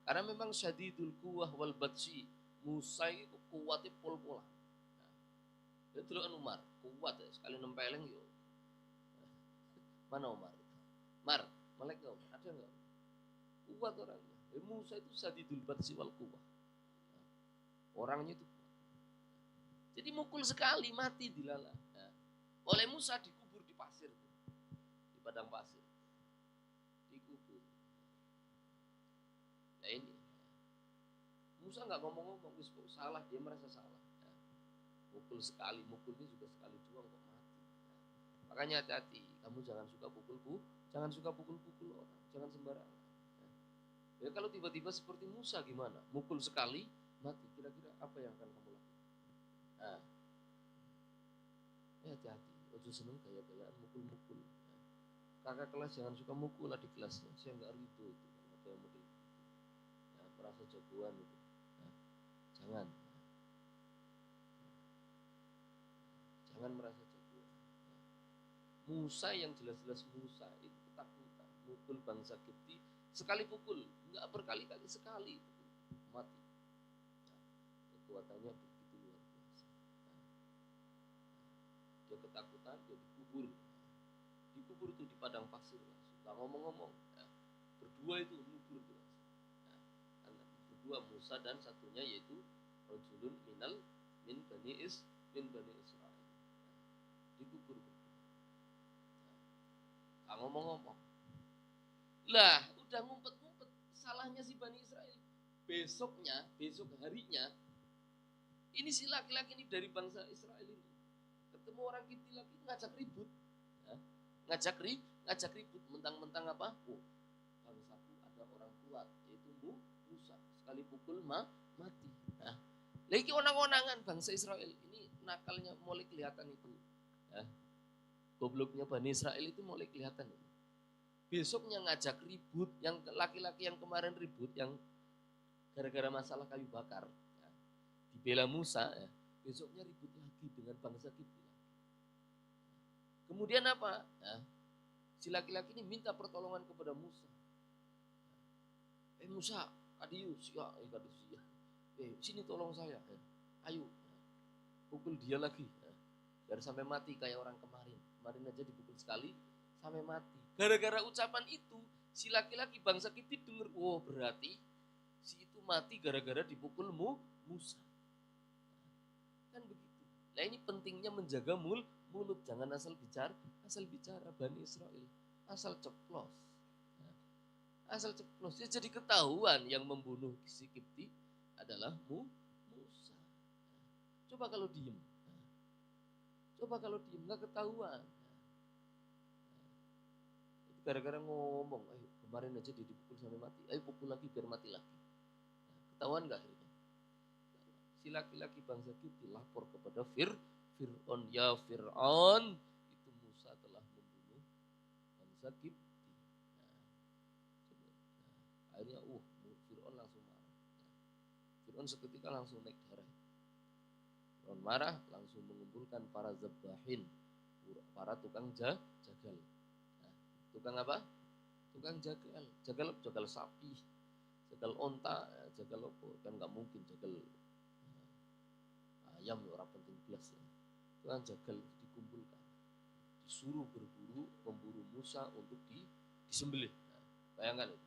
Karena memang syadidul quwah wal batsi. Musa itu kuatnya pol-polan. Dia dulu Umar, kuat ya, sekali nempeleng yo. Mana Umar? Mar, melek enggak? Ada enggak? Kuat orangnya. Musa itu syadidul batsi wal quwah. Orangnya itu kuat. Jadi mukul sekali mati dilalah. Oleh Musa dikubur di pasir, di padang pasir. Dikubur. Nah ini Musa nggak ngomong-ngomong, wis salah, dia merasa salah. Mukul sekali, mukulnya juga sekali doang kok mati. Makanya hati-hati, kamu jangan suka pukul orang, jangan sembarangan. Ya kalau tiba-tiba seperti Musa gimana? Mukul sekali mati, kira-kira apa yang akan kamu lakukan? Hati-hati, ojo seneng gaya-gayaan mukul-mukul. Kakak kelas jangan suka mukul lah di kelasnya, saya nggak ridho itu ada yang model merasa jagoan itu. Jangan merasa jagoan. Musa yang jelas-jelas Musa itu ketakutan mukul bangsa Kipti, sekali pukul, nggak berkali-kali, sekali mati. Kekuatannya begitu luar biasa. Dia ketakutan, dia dikubur itu di padang pasir langsung. Nggak ngomong-ngomong, berdua itu ngubur itu langsung. Berdua Musa dan satunya yaitu rajulun min bani Israel. Dikubur. Nggak ngomong-ngomong. Lah, udah ngumpet-ngumpet. Salahnya si Bani Israel. Besok harinya, ini si laki-laki ini dari bangsa Israel ini ketemu orang Kipti lagi ngajak ribut. Ngajak ribut, mentang-mentang apa? Bangsaku ada orang kuat, yaitu Musa. Sekali pukul mati. Lagi onang-onangan bangsa Israel ini nakalnya mulai kelihatan itu. Gobloknya Bani Israel itu mulai kelihatan. Besoknya ngajak ribut, yang laki-laki yang kemarin ribut, yang gara-gara masalah kayu bakar, dibela Musa, besoknya ribut lagi dengan bangsa Kipti. Kemudian apa? Si laki-laki ini minta pertolongan kepada Musa. Musa, Kadius, sini tolong saya. Ayo, pukul dia lagi. Biar sampai mati kayak orang kemarin. Kemarin aja dipukul sekali, sampai mati. Gara-gara ucapan itu, si laki-laki bangsa Kipti dengar, berarti si itu mati gara-gara dipukul Musa. Kan begitu. Nah ini pentingnya menjaga mulut, jangan asal bicara Bani Israel, asal ceplos. Ya jadi ketahuan yang membunuh si Kipti adalah Musa. Coba kalau diem nggak ketahuan. Gara-gara ngomong, ayo kemarin aja dia dipukul sampai mati, ayo pukul lagi biar mati lagi. Ketahuan nggak akhirnya? Si laki-laki bangsa Kipti lapor kepada Fir'aun, ya Fir'aun, itu Musa telah membunuh bangsa Kipti. Akhirnya Fir'aun langsung marah. Fir'aun seketika langsung naik darah. Fir'aun marah, langsung mengumpulkan para zabahin, para tukang jagal. Tukang apa? Tukang jagal sapi, jagal onta, jagal apa? Kan nggak mungkin jagal ayam, orang penting belas ya. Tukang jagal dikumpulkan, disuruh memburu Musa untuk disembelih. Bayangkan itu.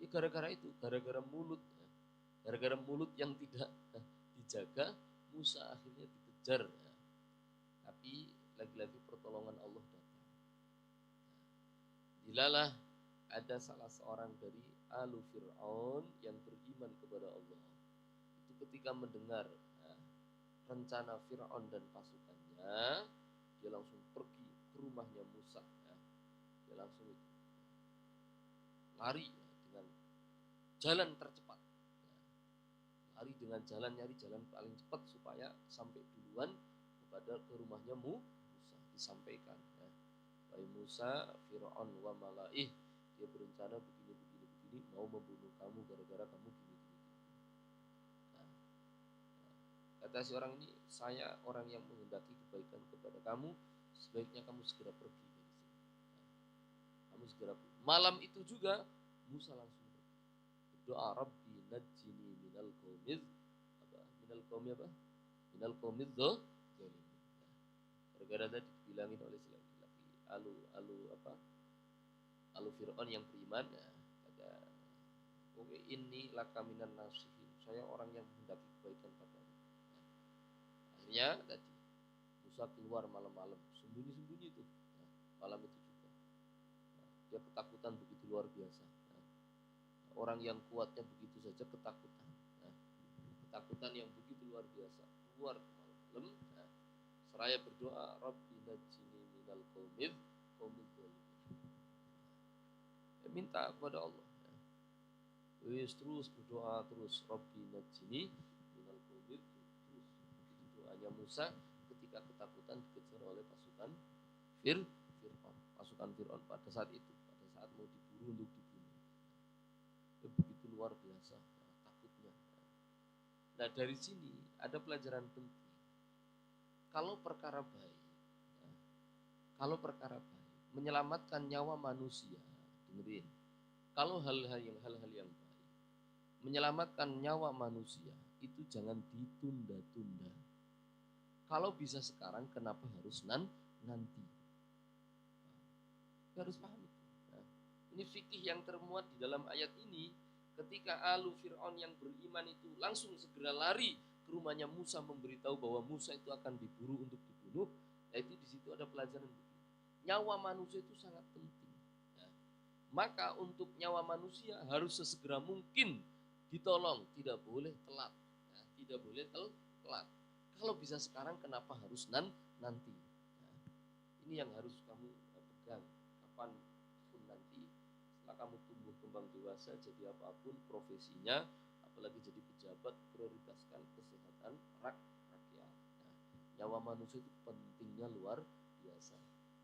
Ya gara-gara itu, gara-gara mulut yang tidak dijaga, Musa akhirnya dikejar. Tapi lagi-lagi pertolongan Allah datang. Dilalah ada salah seorang dari Alu Fir'aun yang beriman kepada Allah. Itu ketika mendengar rencana Fir'aun dan pasukannya, dia langsung pergi ke rumahnya Musa. Ya. Dia langsung lari dengan jalan tercepat. Ya. Lari dengan jalan, nyari jalan paling cepat supaya sampai duluan ke rumahnya Musa. Disampaikan. Ya. Wahai Musa, Fir'aun wa malaih, dia berencana begini, mau membunuh kamu gara-gara kamu gini. Kata si orang ini, saya orang yang menghendaki kebaikan kepada kamu, sebaiknya kamu segera pergi dari sini. Kamu segera pergi. Malam itu juga Musa langsung berdoa, Rabbi najjini minal qaumiz minal qaumiz zalimin. Gara-gara tadi dibilangin oleh si laki-laki alu Fir'aun yang beriman, ya, kata oke, ini laka minan nasihin, saya orang yang menghendaki kebaikan padamu. Akhirnya tadi Musa keluar malam-malam, sembunyi-sembunyi itu. Nah, malam itu juga. Nah, dia ketakutan begitu luar biasa. Nah, orang yang kuatnya begitu saja ketakutan. Nah, ketakutan yang begitu luar biasa. Keluar malam. Nah, seraya berdoa, Rabbi najjini minal qaumiz zalimin. Minta kepada Allah. Terus berdoa terus, Rabbi najjini minal qaumiz. Doanya Musa ketika ketakutan dikejar oleh pasukan Fir'aun. Pasukan Fir'aun pada saat itu, pada saat mau diburu untuk dibunuh. Begitu luar biasa takutnya. Nah, dari sini ada pelajaran penting. Kalau perkara baik, menyelamatkan nyawa manusia, dengerin. Kalau hal-hal yang baik, menyelamatkan nyawa manusia, itu jangan ditunda-tunda. Kalau bisa sekarang, kenapa harus nanti? Harus paham itu. Nah, ini fikih yang termuat di dalam ayat ini. Ketika alu Fir'aun yang beriman itu langsung segera lari ke rumahnya Musa, memberitahu bahwa Musa itu akan diburu untuk dibunuh. Nah, itu di situ ada pelajaran begini. Nyawa manusia itu sangat penting. Nah, maka untuk nyawa manusia harus sesegera mungkin ditolong, tidak boleh telat. Nah, tidak boleh telat. Kalau bisa sekarang, kenapa harus nanti? Nah, ini yang harus kamu pegang. Kapanpun nanti, setelah kamu tumbuh kembang dewasa, jadi apapun profesinya, apalagi jadi pejabat, prioritaskan kesehatan rakyat. Nah, nyawa manusia itu pentingnya luar biasa.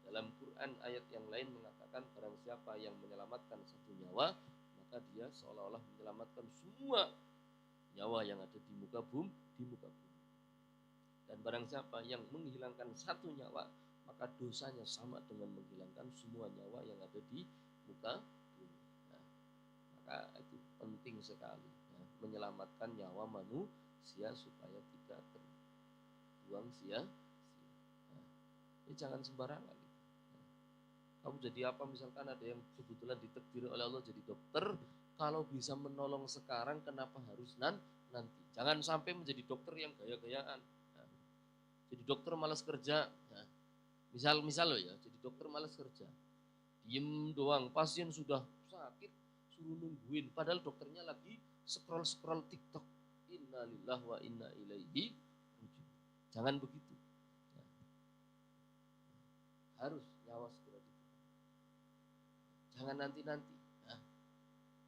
Dalam Quran ayat yang lain mengatakan, barang siapa yang menyelamatkan satu nyawa, maka dia seolah-olah menyelamatkan semua nyawa yang ada di muka bumi. Dan barang siapa yang menghilangkan satu nyawa, maka dosanya sama dengan menghilangkan semua nyawa yang ada di muka bumi. Nah, maka itu penting sekali, ya, menyelamatkan nyawa manusia supaya tidak terbuang sia-sia. Nah, ini jangan sembarangan. Nah, kamu jadi apa? Misalkan ada yang kebetulan ditakdir oleh Allah jadi dokter, kalau bisa menolong sekarang, kenapa harus nanti? Jangan sampai menjadi dokter yang gaya-gayaan. Jadi dokter malas kerja. Nah, misal loh ya, jadi dokter malas kerja. Diem doang, pasien sudah sakit, suruh nungguin. Padahal dokternya lagi scroll TikTok. Innalillahi wa inna ilaihi raji'un. Jangan begitu. Nah, harus nyawa segera diberikan. Jangan nanti-nanti. Nah,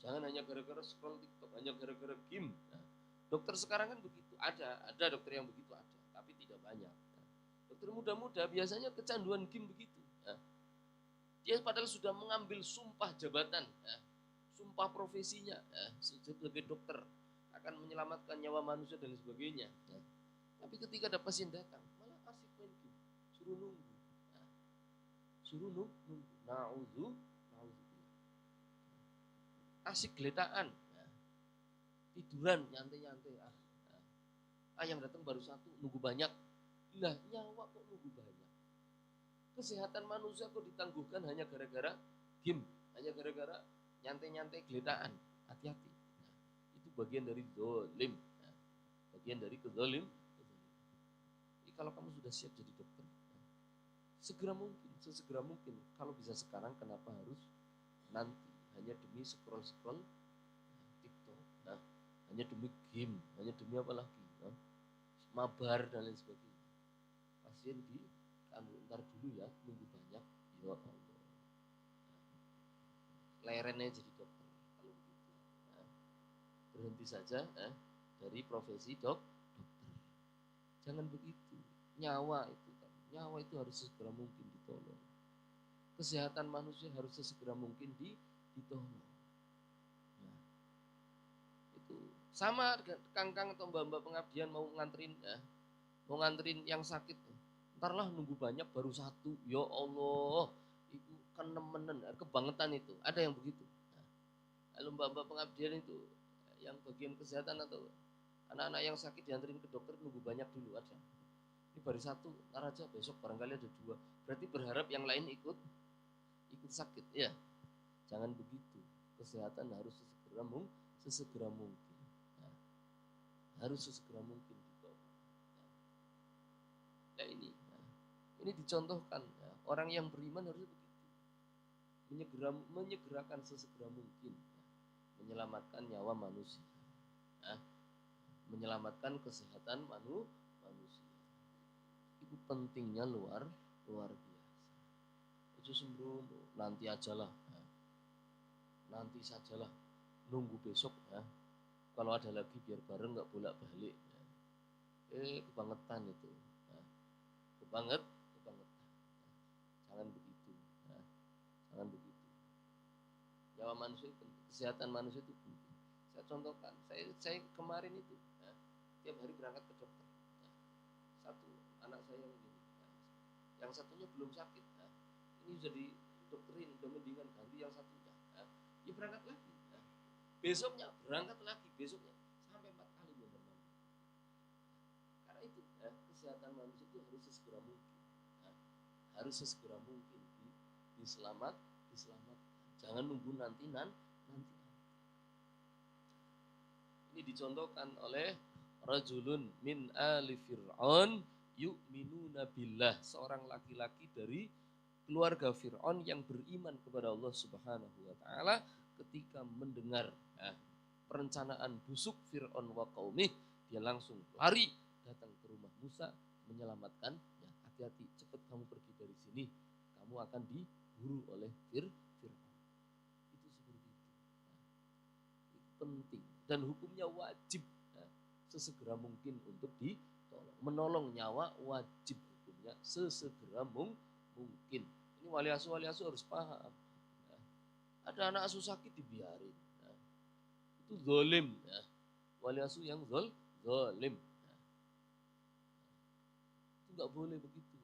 jangan hanya gara-gara scroll TikTok, hanya gara-gara game. Nah, dokter sekarang kan begitu. Ada dokter yang begitu ada. Tapi tidak banyak. Dokter muda-muda biasanya kecanduan game begitu. Dia padahal sudah mengambil sumpah jabatan, sumpah profesinya sebagai dokter akan menyelamatkan nyawa manusia dan sebagainya. Tapi ketika ada pasien datang, malah asik main game, suruh nunggu. Na'udzubillah. Asik geletaan, tiduran nyantai-nyantai. Yang datang baru satu, nunggu banyak. Lah, nyawa kok nunggu banyak? Kesehatan manusia kok ditangguhkan hanya gara-gara game, hanya gara-gara nyantai-nyantai geletaan. Hati-hati. Nah, itu bagian dari zalim. Nah, bagian dari kezalim. Jadi kalau kamu sudah siap jadi dokter, sesegera mungkin. Kalau bisa sekarang, kenapa harus nanti? Hanya demi scroll TikTok. Nah, hanya demi game, hanya demi apa lagi? Nah, mabar dan lain sebagainya. Pasien di ntar dulu ya, nunggu banyak. Ya Allah. Lerennya jadi dokter kalau begitu. Nah, berhenti saja dari profesi dokter. Jangan begitu. Nyawa itu harus segera mungkin ditolong. Kesehatan manusia harus sesegera mungkin ditolong. Nah, itu sama kangkang atau mbak-mbak pengabdian mau nganterin yang sakit. Entarlah nunggu banyak baru satu. Ya Allah, itu kenemenen, kebangetan itu. Ada yang begitu. Nah, kalau mbak-mbak pengabdian itu yang bagian kesehatan atau anak-anak yang sakit dianterin ke dokter nunggu banyak dulu ada. Ini baru satu, ntar aja besok barangkali ada dua. Berarti berharap yang lain ikut sakit. Ya, jangan begitu. Kesehatan harus sesegera mungkin. Nah, harus sesegera mungkin gitu. Nah, ini dicontohkan. Ya. Orang yang beriman harus begitu. Menyegerakan sesegera mungkin. Ya. Menyelamatkan nyawa manusia. Ya. Menyelamatkan kesehatan manusia. Itu pentingnya luar biasa. Itu sembrono, nanti ajalah. Ya. Nanti sajalah. Nunggu besok ya. Kalau ada lagi biar bareng nggak bolak-balik. Ya. Kebangetan itu. Ya. Kebangetan. Ya. Jangan begitu. Ya. Jangan begitu. Nyawa manusia itu penting. Kesehatan manusia itu penting. Saya contohkan. Saya kemarin itu ya, tiap hari berangkat ke dokter. Ya. Satu anak saya yang begini. Ya. Yang satunya belum sakit. Ya. Ini jadi dokterin, udah mendingan ganti yang satunya. Ya. Ya berangkat lagi. Ya. Besoknya berangkat lagi. Besoknya sampai 4 kali mondar-mandir. Karena itu ya, kesehatan manusia itu harus sesegera mungkin. Ya. Harus sesegera mungkin diselamatkan. Jangan nunggu nanti. Ini dicontohkan oleh rajulun min ali fir'aun yu'minuna billah, seorang laki-laki dari keluarga Fir'aun yang beriman kepada Allah Subhanahu wa taala ketika mendengar perencanaan busuk Fir'aun wa qaumih, dia langsung lari datang ke rumah Musa menyelamatkan. Ya, hati-hati, cepat kamu pergi dari sini, kamu akan diburu oleh Fir'aun. Itu seperti itu. Itu penting dan hukumnya wajib sesegera mungkin untuk ditolong. Menolong nyawa wajib hukumnya sesegera mungkin. Ini wali asuh harus paham. Ada anak asuh sakit dibiarin. Itu zalim. Wali asuh yang zalim. Itu nggak boleh begitu.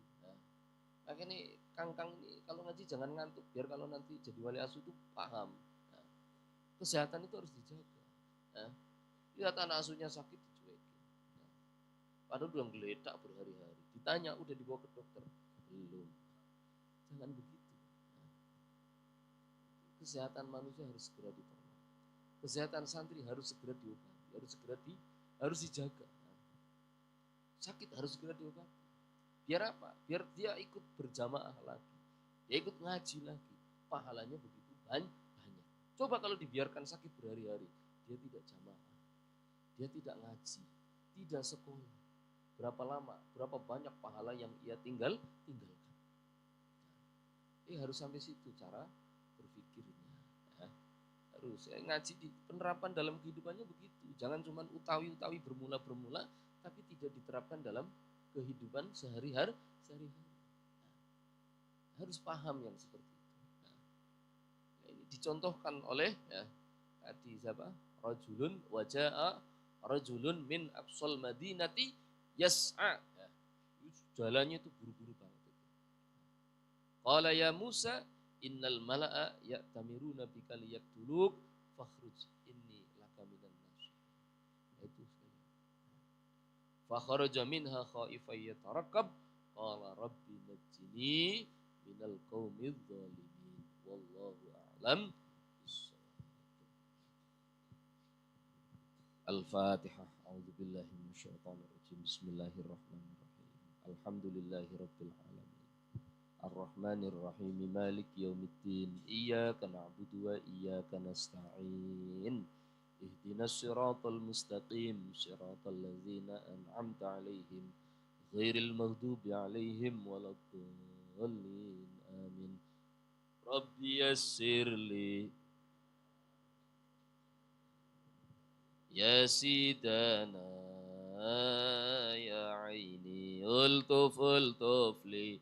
Makanya ini kangkang ini kalau ngaji jangan ngantuk, biar kalau nanti jadi wali asuh itu paham. Kesehatan itu harus dijaga. Lihat anak asuhnya sakit dicuekin. Padahal udah geledak berhari-hari. Ditanya udah dibawa ke dokter, belum. Jangan begitu. Kesehatan manusia harus segera ditolong. Kesehatan santri harus segera diobati, harus dijaga. Sakit harus segera diobati. Biar apa? Biar dia ikut berjamaah lagi, dia ikut ngaji lagi, pahalanya begitu banyak. Coba kalau dibiarkan sakit berhari-hari, dia tidak jamaah, dia tidak ngaji, tidak sekolah. Berapa lama, berapa banyak pahala yang ia tinggalkan. Harus sampai situ cara berpikirnya. Harus ngaji di penerapan dalam kehidupannya begitu. Jangan cuma utawi-utawi bermula-bermula, tapi tidak diterapkan dalam kehidupan sehari-hari. Harus paham yang seperti itu. Ini dicontohkan oleh tadi siapa? Rajulun min aqsal madinati yas'a. Jalannya itu buru-buru banget itu. Qala ya Musa innal mala'a ya'tamiruna bika liyaqtuluk fakhruj inni laka minan nasihin. Itu sekali. Fa kharaja minha khaifan yatarakkab qala rabbi najjini minal qaumidz zalimin wallahu a'lam. Al-Fatihah. A'udzubillahi minasyaitonir rajim. Bismillahirrahmanirrahim. Alhamdulillahirabbil alamin. Ar-Rahmanir Rahim. Maliki yaumiddin. Iyyaka na'budu wa iyyaka nasta'in. اهدنا الصراط المستقيم صراط الذين أنعمت عليهم غير المغضوب عليهم ولا الضالين آمين. رب يسر لي يا سيدنا يا عيني ألطف ألطف لي